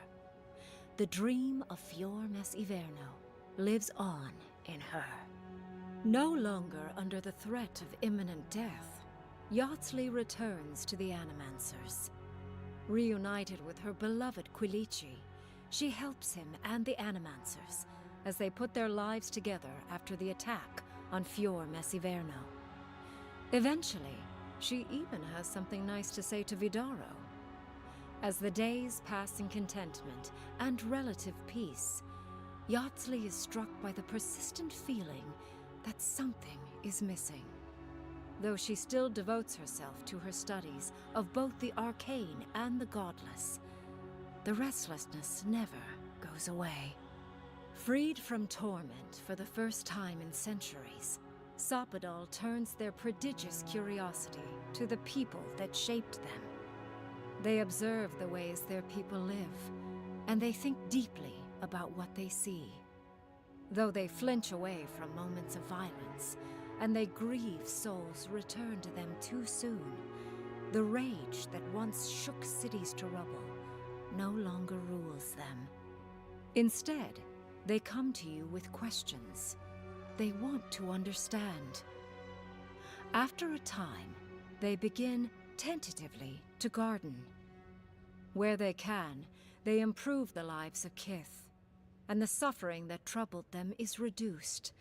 The dream of Fior Mes Iverno lives on in her. No longer under the threat of imminent death, Yatsley returns to the Animancers. Reunited with her beloved Quilici, she helps him and the Animancers as they put their lives together after the attack on Fior Mes Iverno. Eventually, she even has something nice to say to Vidaro. As the days pass in contentment and relative peace, Yatsley is struck by the persistent feeling that something is missing. Though she still devotes herself to her studies of both the arcane and the godless, the restlessness never goes away. Freed from torment for the first time in centuries, Sopadal turns their prodigious curiosity to the people that shaped them. They observe the ways their people live, and they think deeply about what they see. Though they flinch away from moments of violence, and they grieve souls returned to them too soon, the rage that once shook cities to rubble no longer rules them. Instead, they come to you with questions. They want to understand. After a time, they begin tentatively to garden. Where they can, they improve the lives of Kith, and the suffering that troubled them is reduced,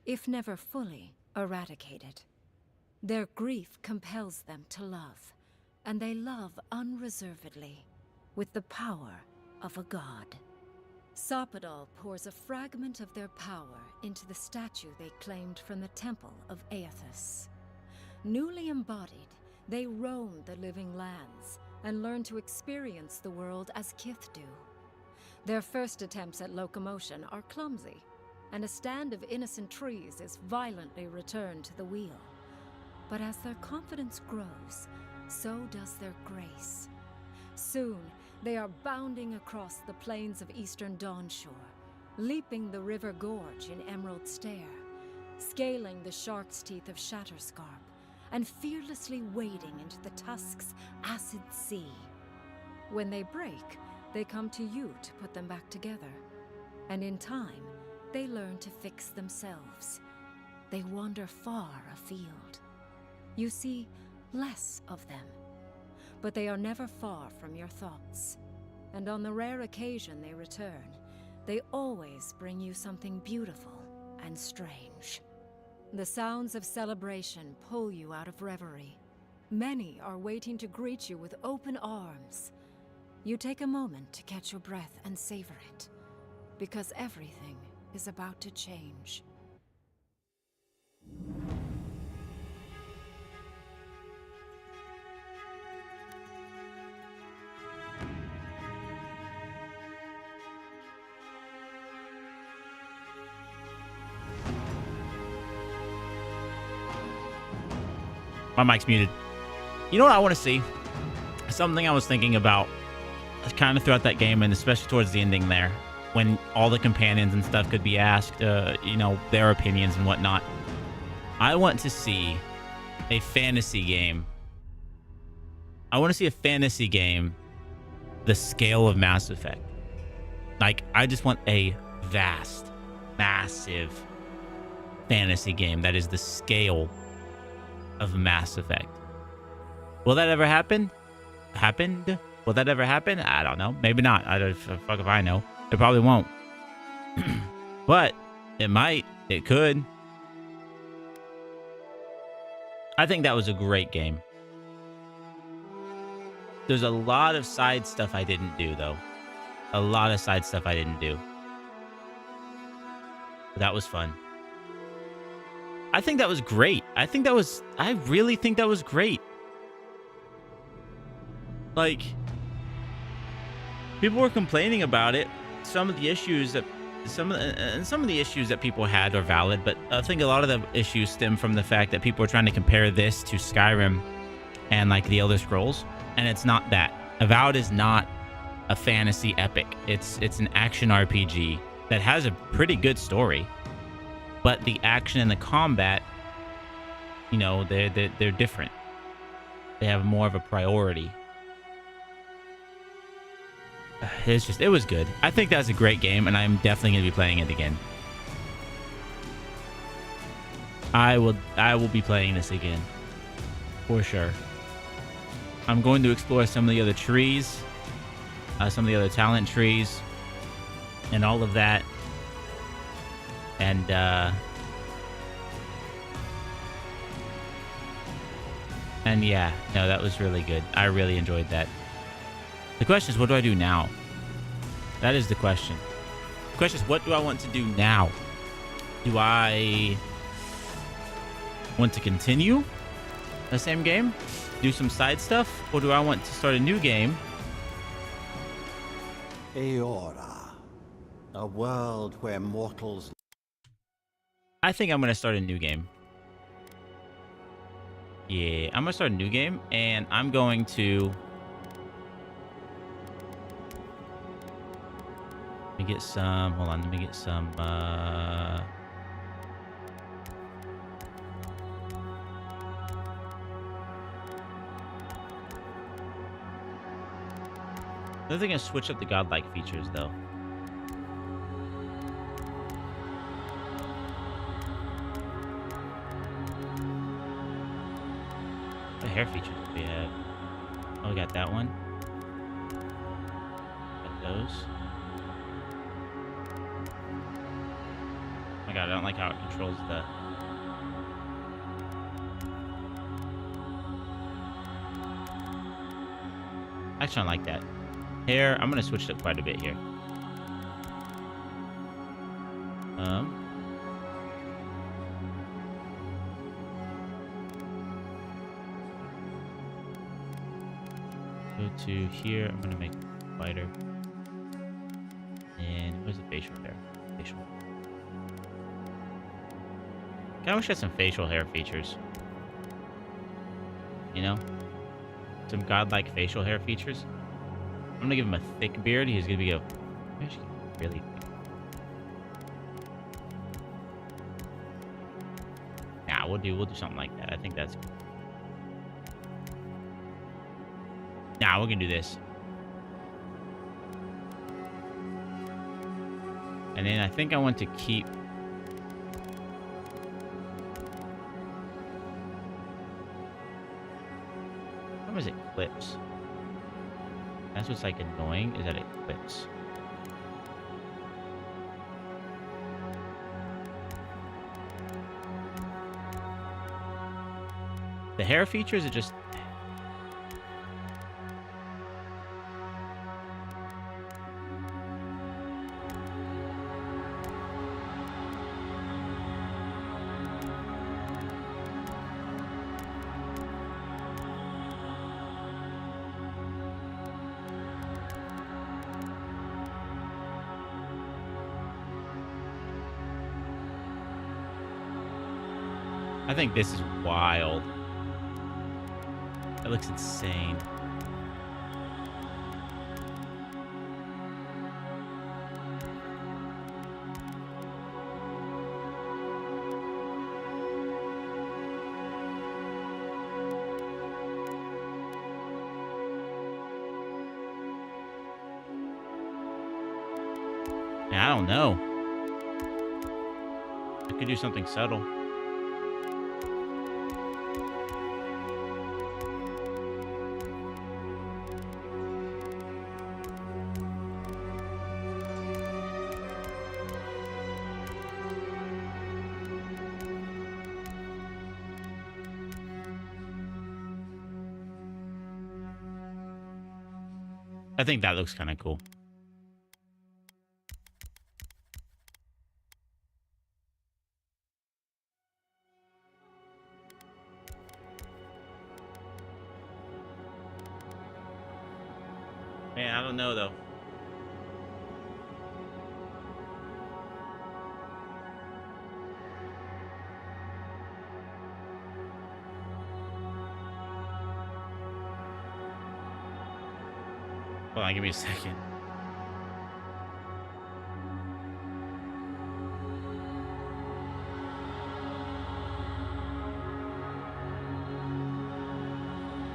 if never fully eradicated. Their grief compels them to love, and they love unreservedly, with the power of a god. Sopadal pours a fragment of their power into the statue they claimed from the temple of Aethys. Newly embodied, they roam the living lands and learn to experience the world as Kith do. Their first attempts at locomotion are clumsy, and a stand of innocent trees is violently returned to the wheel. But as their confidence grows, so does their grace. Soon, they are bounding across the plains of eastern Dawnshore, leaping the river gorge in Emerald Stair, scaling the shark's teeth of Shatterscarp, and fearlessly wading into the Tusk's acid sea. When they break, they come to you to put them back together. And in time, they learn to fix themselves. They wander far afield. You see less of them, but they are never far from your thoughts. And on the rare occasion they return, they always bring you something beautiful and strange. The sounds of celebration pull you out of reverie. Many are waiting to greet you with open arms. You take a moment to catch your breath and savor it, because everything is about to change. My mic's muted. You know what I want to see? Something I was thinking about kind of throughout that game, and especially towards the ending there, when all the companions and stuff could be asked, you know, their opinions and whatnot. I want to see a fantasy game. I want to see a fantasy game the scale of Mass Effect. Like, I just want a vast, massive fantasy game that is the scale of Mass Effect. Will that ever happen? Will that ever happen? I don't know. Maybe not. I don't fuck if I know. It probably won't. But it might. It could. I think that was a great game. There's a lot of side stuff I didn't do, though. A lot of side stuff I didn't do. But that was fun. I think that was great. I really think that was great. Like, people were complaining about it. Some of the issues that people had are valid, but I think a lot of the issues stem from the fact that people are trying to compare this to Skyrim and like the Elder Scrolls, and it's not that. Avowed is not a fantasy epic. It's an action RPG that has a pretty good story, but the action and the combat, you know, they're different. They have more of a priority. It was good. I think that's a great game, and I'm definitely going to be playing it again. I will be playing this again, for sure. I'm going to explore some of the other trees, some of the other talent trees, and all of that. And yeah, no, that was really good. I really enjoyed that. The question is, what do I do now? That is the question. The question is, what do I want to do now? Do I want to continue the same game? Do some side stuff? Or do I want to start a new game? Eora. A world where mortals... I think I'm going to start a new game. Yeah, I'm going to start a new game, and I'm going to... Let me get some... Hold on, let me get some... I think I switch up the godlike features, though. What hair features do we have? Oh, we got that one. Got those. Oh my god, I don't like how it controls the... Actually, I like that. Hair, I'm going to switch it up quite a bit here. Go to here. I'm going to make it lighter. And where's the facial hair? Facial. I wish I had some facial hair features. You know? Some godlike facial hair features. I'm gonna give him a thick beard. He's gonna be really thick. Nah, we'll do something like that. I think that's good. Nah, we're gonna do this. And then I think I want to keep... What was it? Clips. That's what's like annoying, is that it clips. The hair features are just... I think this is wild. That looks insane. I don't know. I could do something subtle. I think that looks kind of cool. Man, I don't know though. Hold on, give me a second.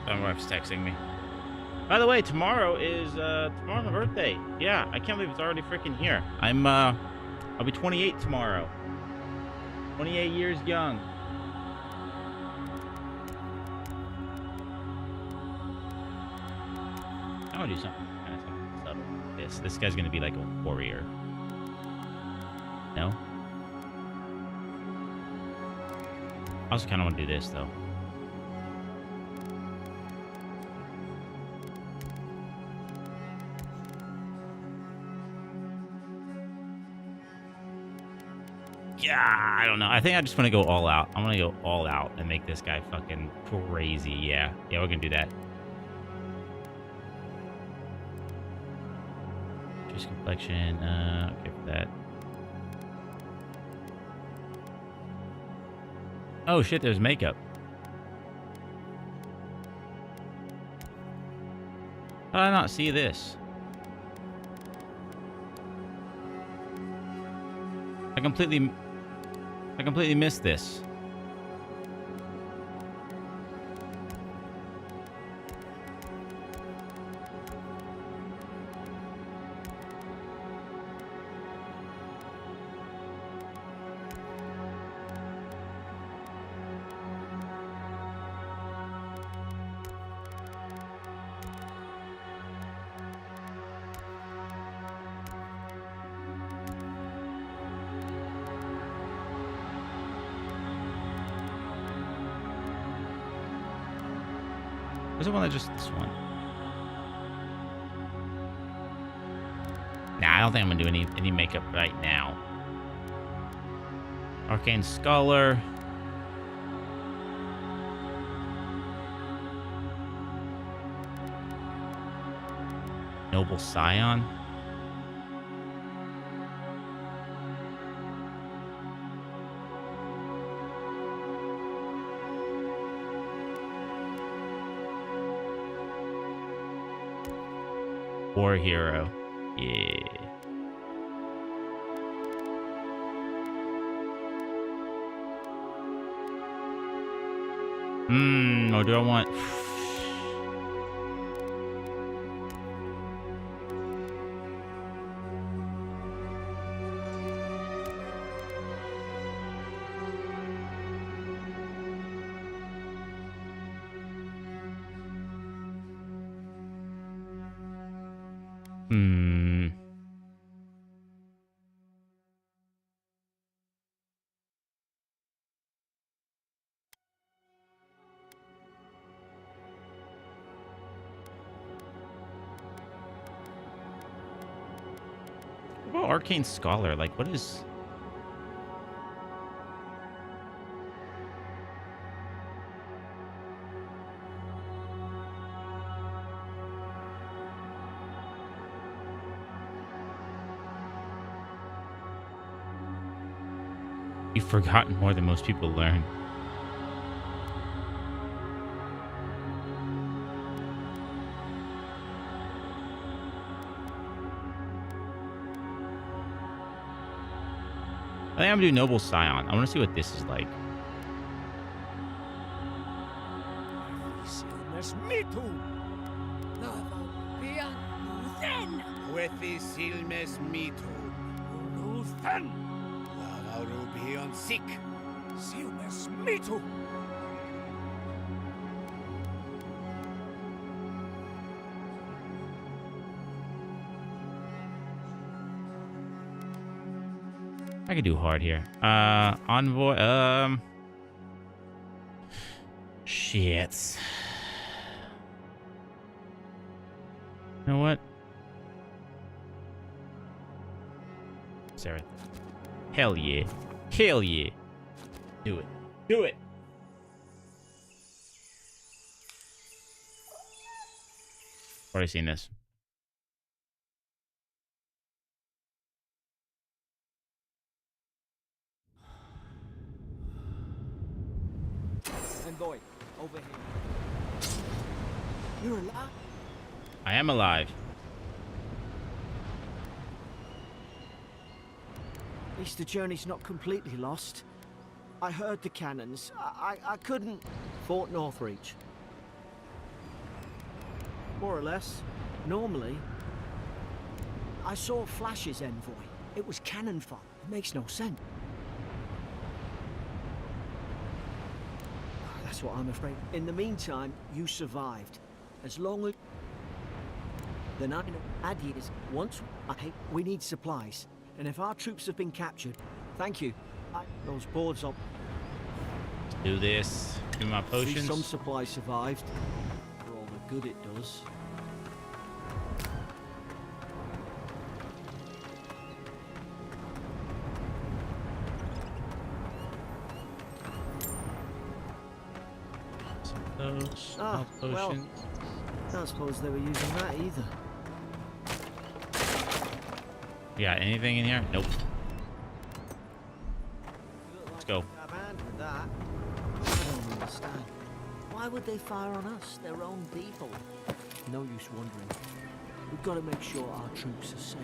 My wife's texting me. By the way, tomorrow's my birthday. Yeah, I can't believe it's already freaking here. I'll be 28 tomorrow. 28 years young. I want to do something kind of something subtle. This guy's gonna be like a warrior. No. I also kind of want to do this though. Yeah, I don't know. I think I just want to go all out. I'm gonna go all out and make this guy fucking crazy. Yeah, we're gonna do that. Just complexion. Okay for that. Oh shit, there's makeup. How did I not see this? I completely missed this. Was it one that just this one? Nah, I don't think I'm gonna do any makeup right now. Arcane Scholar. Noble Scion. War hero. Yeah. Or do I want... What about Arcane Scholar? Like, what is... You've forgotten more than most people learn. I think I'm gonna do Noble Scion. I want to see what this is like. I could do hard here. Envoy. Shit. You know what? Sarah. Hell yeah. Hell yeah. Do it. Do it. Already seen this. Envoy, over here. You're alive? I am alive. At least the journey's not completely lost. I heard the cannons. I couldn't... Fort Northreach. More or less. Normally. I saw flashes, Envoy. It was cannon fire. It makes no sense. That's what I'm afraid. In the meantime, you survived. As long as... Then I know Adiers. Once we need supplies. And if our troops have been captured... Thank you. Those boards up. Do this. Do my At least potions. some supplies survived. For all the good it does. Those Ah, well, potions. don't suppose they were using that either. You got anything in here? Nope. Let's go. Abandoned that. I don't understand. Why would they fire on us, their own people? No use wondering. We've got to make sure our troops are safe.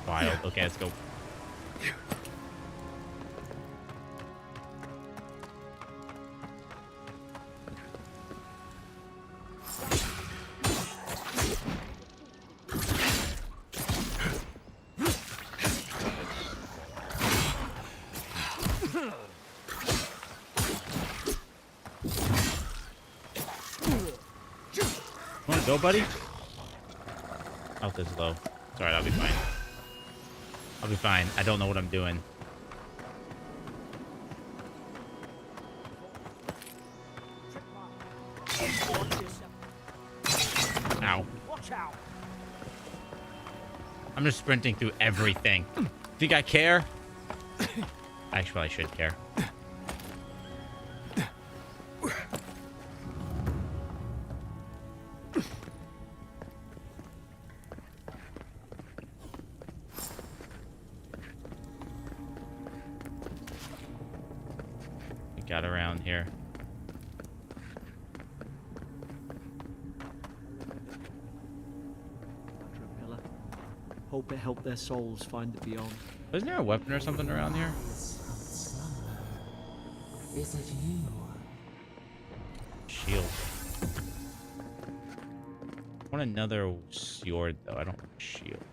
Wild. Okay, let's go. Wanna go, buddy? Health is low. It's alright, I'll be fine. I'll be fine. I don't know what I'm doing. Ow. Watch out. I'm just sprinting through everything. Think I care? Actually, I should care. We got around here. Hope it helped their souls find the beyond. Isn't there a weapon or something around here? Is it you? Shield. I want another sword, though. I don't want a shield.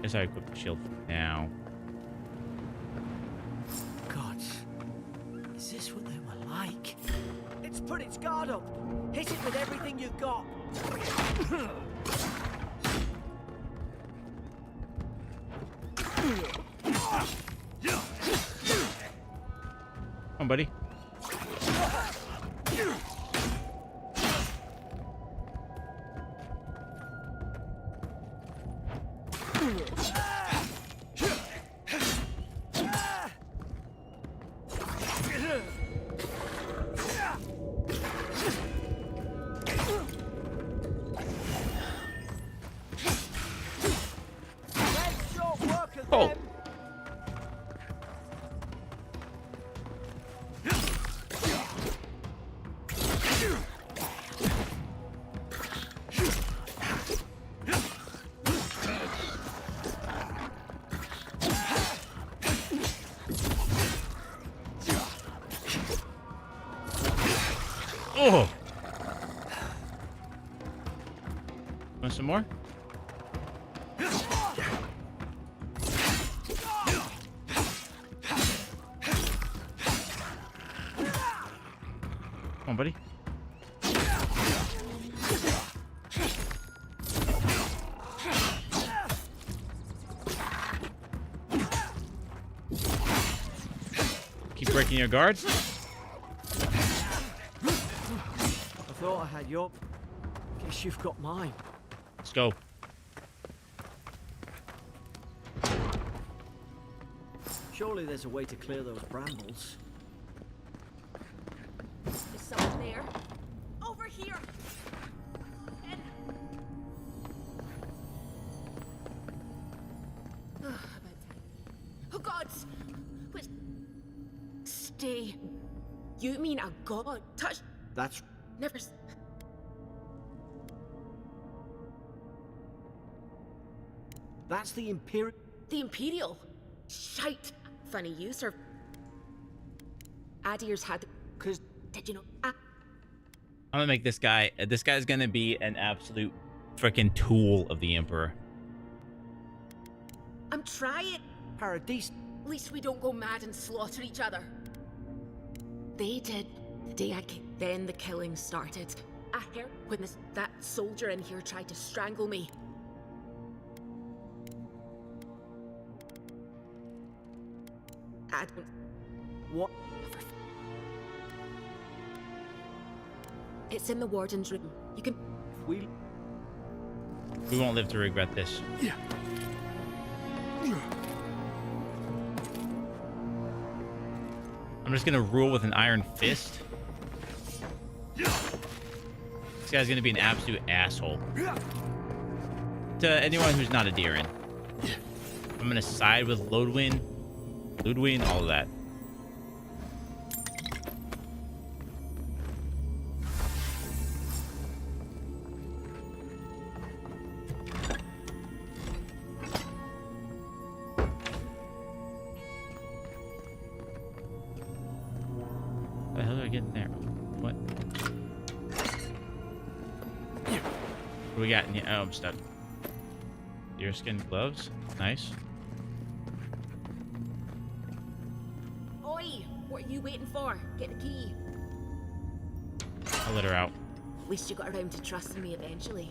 Guess I equip the shield for now. God, is this what they were like? It's put its guard up. Hit it with everything you've got. Come on, buddy. Oh. Oh. Want some more? Come on, buddy. Keep breaking your guards. I thought I had your... Guess you've got mine. Let's go. Surely there's a way to clear those brambles. gods! Which... Stay. You mean a god? Touch... That's... Never... That's the Imperial... The Imperial? Shite! Funny you, sir. Adir's had... Cause... Did you know... I'm gonna make this guy... This guy's gonna be an absolute freaking tool of the Emperor. I'm trying. Paradis... At least we don't go mad and slaughter each other. They did. The day I came, then the killing started. I heard when that soldier in here tried to strangle me. I don't... What? It's in the warden's room. You can... We won't live to regret this. Yeah. I'm just gonna rule with an iron fist. This guy's gonna be an absolute asshole to anyone who's not a Deeren. I'm gonna side with Ludwig, all of that. The hell do I get in there? What? What do we got in here? Oh, I'm stuck. Deerskin gloves. Nice. Oi! What are you waiting for? Get the key. I'll let her out. At least you got around to trusting me eventually.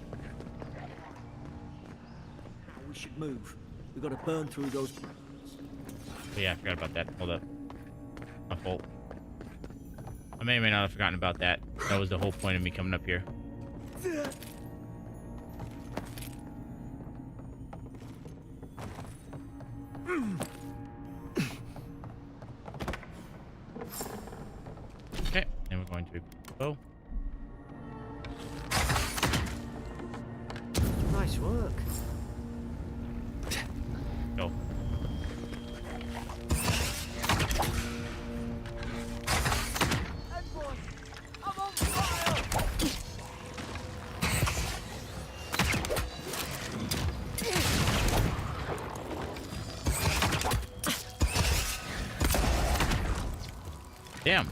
We should move. We gotta burn through those... Oh, yeah, I forgot about that. Hold up. My fault. I may or may not have forgotten about that. That was the whole point of me coming up here. Okay, then we're going to bow. Nice work. Go. Damn.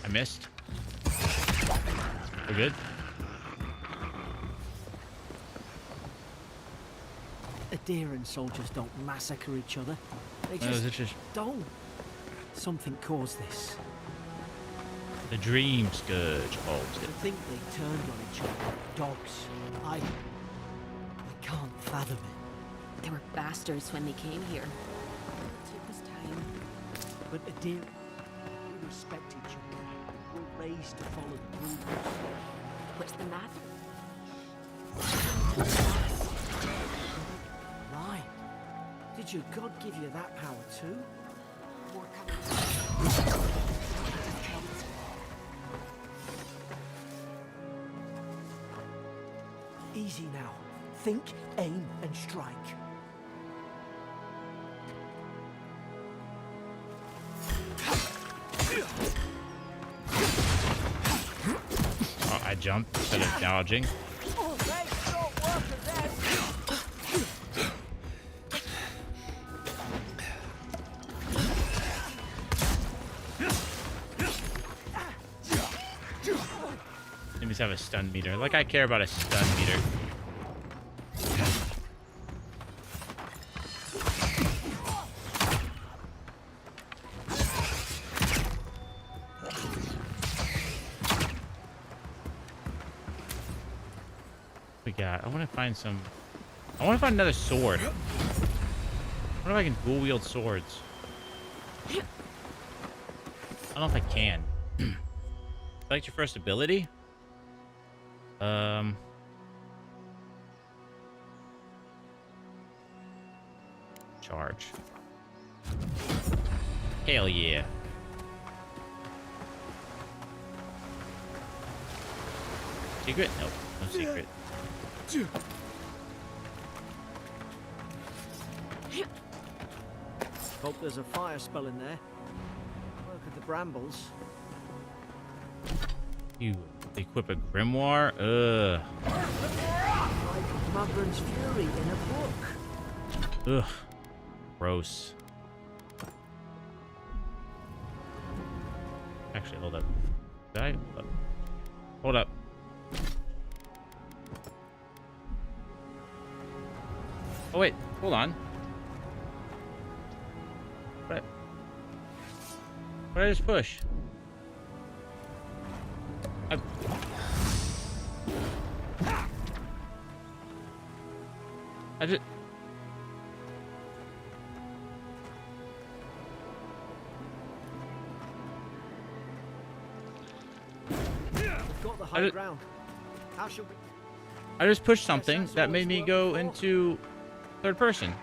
I missed. We're good. Deeren soldiers don't massacre each other. They just don't. Something caused this. The dream scourge. Oh, I think they turned on each other like dogs. I can't fathom it. They were bastards when they came here. It took us time. But Adir, we respect each other. We're raised to follow the rules. What's the matter? Right. Did your God give you that power too? More coming. Easy now. Think, aim, and strike. Oh, I jumped instead of dodging. Enemies have a stun meter. Like I care about a stun meter. We got. I want to find some. I want to find another sword. I wonder if I can dual wield swords. I don't know if I can. Select your first ability. Charge. Hell yeah. Secret? Nope. No secret. Hope there's a fire spell in there. Work at the brambles. You equip a grimoire? Ugh. Like Mugren's Fury in a book. Ugh. Gross. Actually, hold up. Did I? Hold up. Oh, wait. Hold on. What did I just push? I just... We've got the high ground. How should we... I just pushed something that made me go into third person.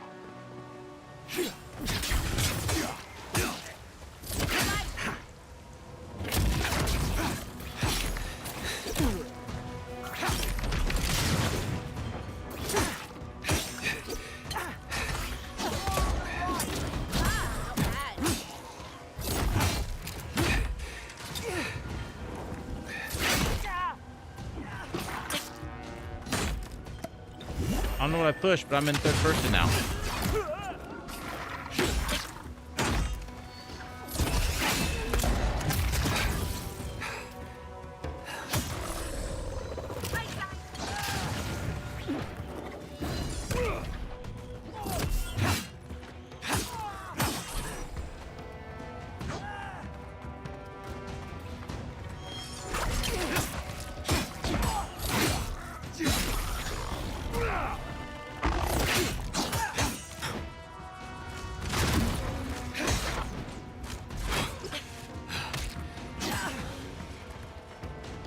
I don't know what I pushed, but I'm in third person now.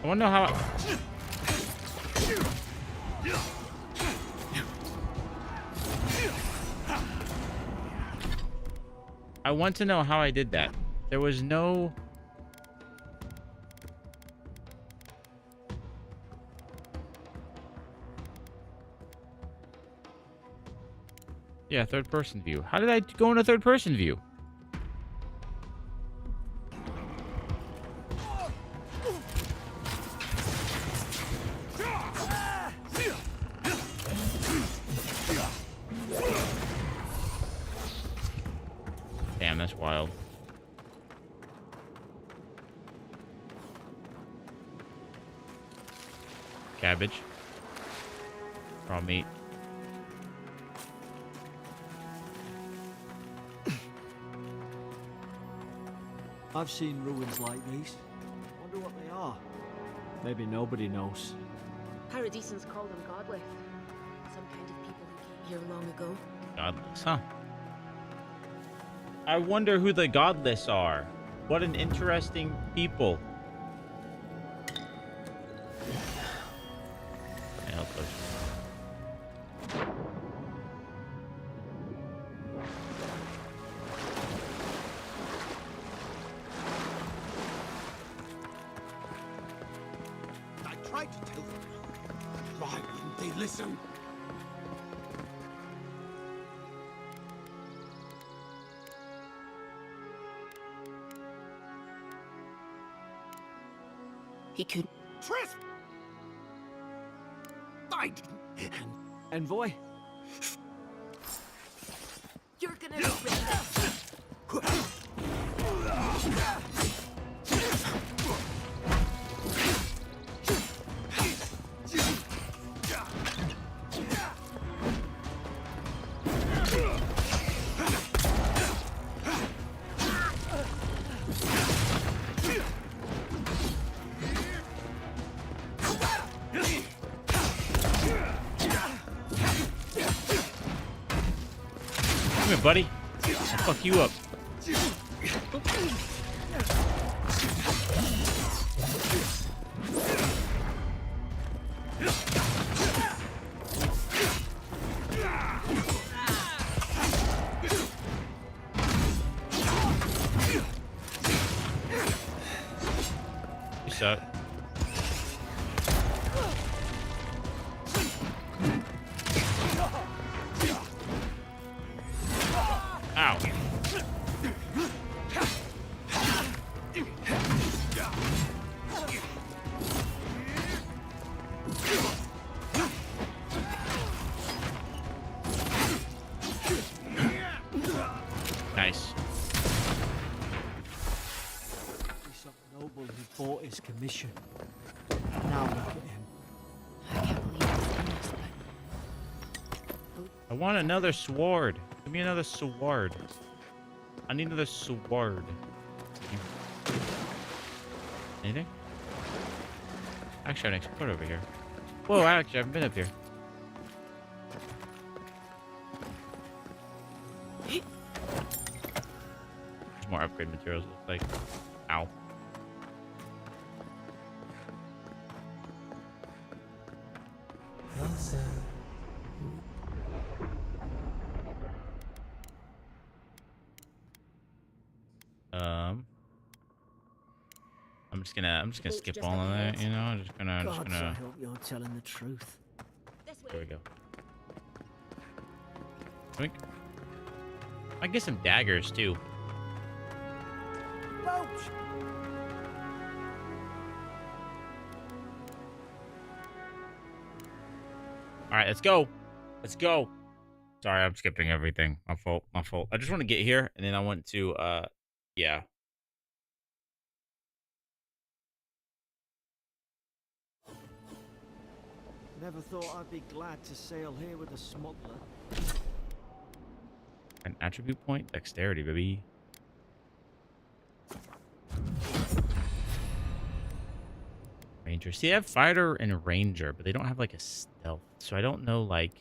I want to know how... I want to know how I did that. There was no... Yeah, third person view. How did I go into third person view? Damn, that's wild. Cabbage. Raw meat. I've seen ruins like these. Wonder what they are. Maybe nobody knows. Paradisans call them godless. Some kind of people who came here long ago. Godless, huh? I wonder who the godless are. What an interesting people. Yeah, I'll push. I tried to tell them. Why wouldn't they listen? He could. Tris! I didn't. Envoy? You're gonna regret this. Come here, buddy. I'll fuck you up. You suck. his commission. Now look at him. I can't believe it's in this, but I want another sword. Give me another sword. I need another sword. Anything? Actually, I have an explorer over here. Whoa, actually, I haven't been up here. There's more upgrade materials, it looks like. Ow. I'm just gonna skip all of that, you know. I'm just gonna. Gods, I hope you're telling the truth. Here we go. Twink. I get some daggers too. Boat! All right, let's go. Let's go. Sorry, I'm skipping everything. My fault. My fault. I just want to get here, and then I want to, yeah. Never thought I'd be glad to sail here with a smuggler. An attribute point, dexterity, baby. Ranger. See, I have fighter and ranger, but they don't have like a stealth, so I don't know like.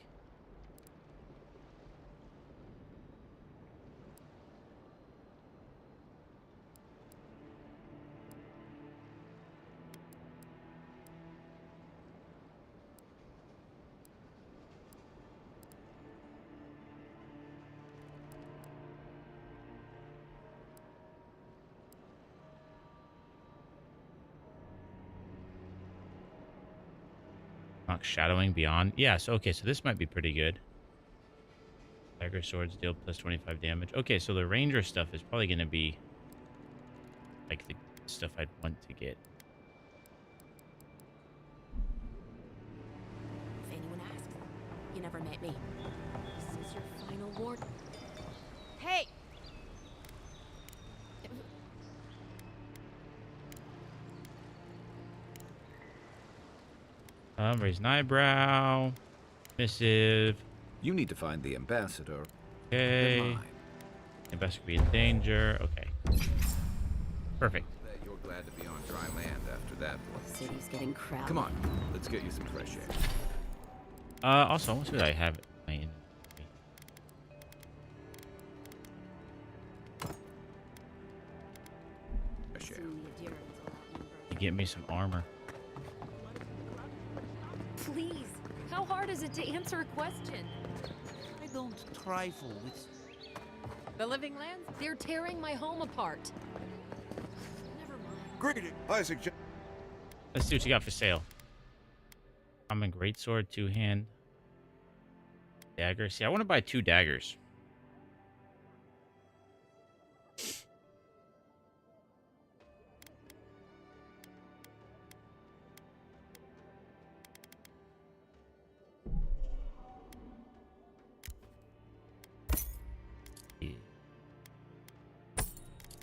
Shadowing beyond. Yeah, so okay, so this might be pretty good. Dagger swords deal plus 25 damage. Okay, so the ranger stuff is probably going to be like the stuff I'd want to get. if anyone asks, you never met me. This is your final ward. Hey! Raise an eyebrow. Missive. You need to find the ambassador. Okay. Ambassador could be in danger. Okay. Perfect. You're glad to be on dry land after that one. City's getting crowded. Come on, let's get you some fresh air. Also, I want to see what I have in my inventory. Fresh air. You get me some armor. Please, how hard is it to answer a question? I don't trifle with... The living lands? They're tearing my home apart. Greeting. I suggest. Let's see what you got for sale. Common greatsword, 2-hand. Dagger. See, I want to buy 2 daggers.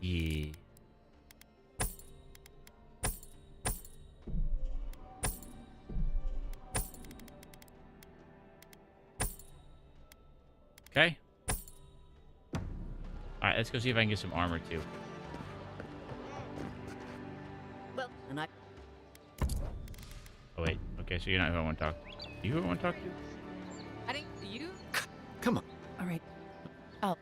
Yeah. Okay. Alright, let's go see if I can get some armor too. Well, and I. Oh wait. Okay, so you're not who I want to talk to. You who I want to talk to? I think you. Come on. All right. Oh.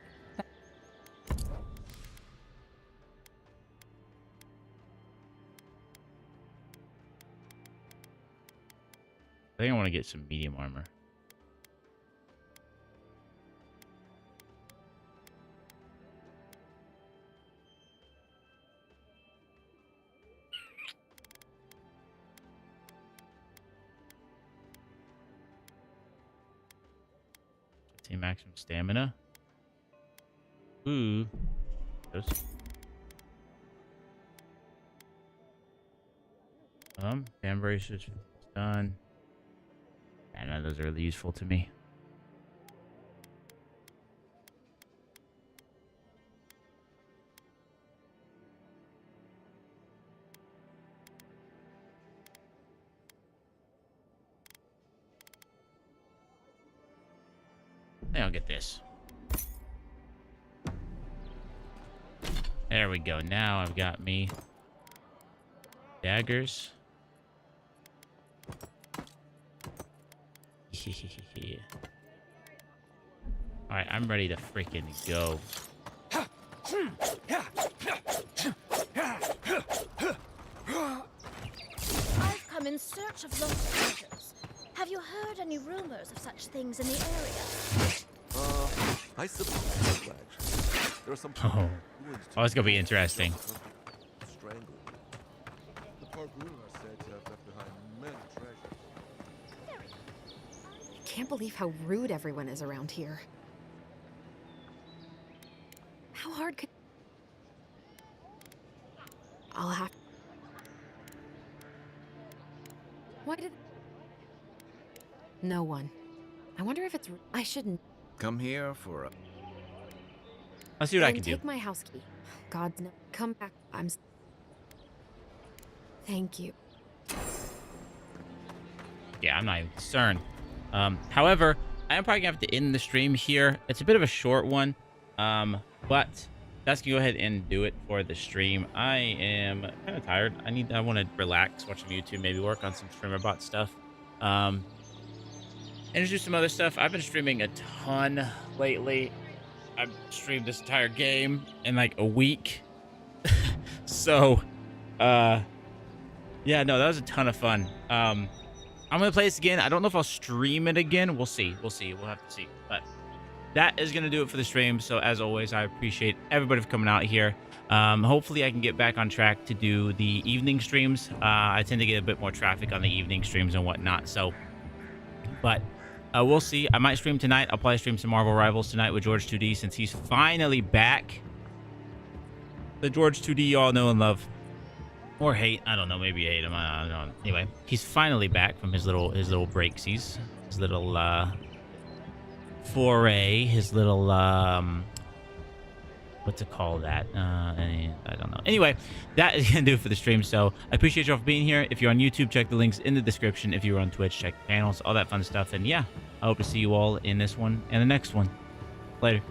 I think I want to get some medium armor. Team maximum stamina. Ooh. Those. Fan braces done. I know those are really useful to me. I think I'll get this. There we go. Now I've got me daggers. Alright, I'm ready to freaking go. I've come in search of lost treasures. Have you heard any rumors of such things in the area? I suppose so, actually. There are some Oh, it's gonna be interesting. strangled. The park ruler said to have left behind many treasures. I can't believe how rude everyone is around here. How hard could... I'll have... Why did... No one. I wonder if it's... I shouldn't... Come here for a... I'll see what I can Take do. my house key. God, no. Come back. Thank you. Yeah, I'm not even concerned. However, I am probably gonna have to end the stream here. It's a bit of a short one, but that's gonna go ahead and do it for the stream. I am kind of tired. I want to relax, watch some YouTube, maybe work on some streamer bot stuff, and just do some other stuff. I've been streaming a ton lately. I've streamed this entire game in like a week. So, yeah, no, that was a ton of fun. I'm gonna play this again. I don't know if I'll stream it again. We'll see. We'll have to see. But that is gonna do it for the stream. So as always, I appreciate everybody for coming out here. Hopefully I can get back on track to do the evening streams. I tend to get a bit more traffic on the evening streams and whatnot. So, but we'll see. I might stream tonight. I'll probably stream some Marvel Rivals tonight with George 2D since he's finally back. The George 2D you all know and love. Or hate. I don't know. Maybe you hate him. I don't know. Anyway, he's finally back from his little breaksies. His little foray. His little what to call that? I don't know. Anyway, that is gonna do it for the stream. So I appreciate y'all for being here. If you're on YouTube, check the links in the description. If you're on Twitch, check the channels, all that fun stuff. And yeah, I hope to see you all in this one and the next one. Later.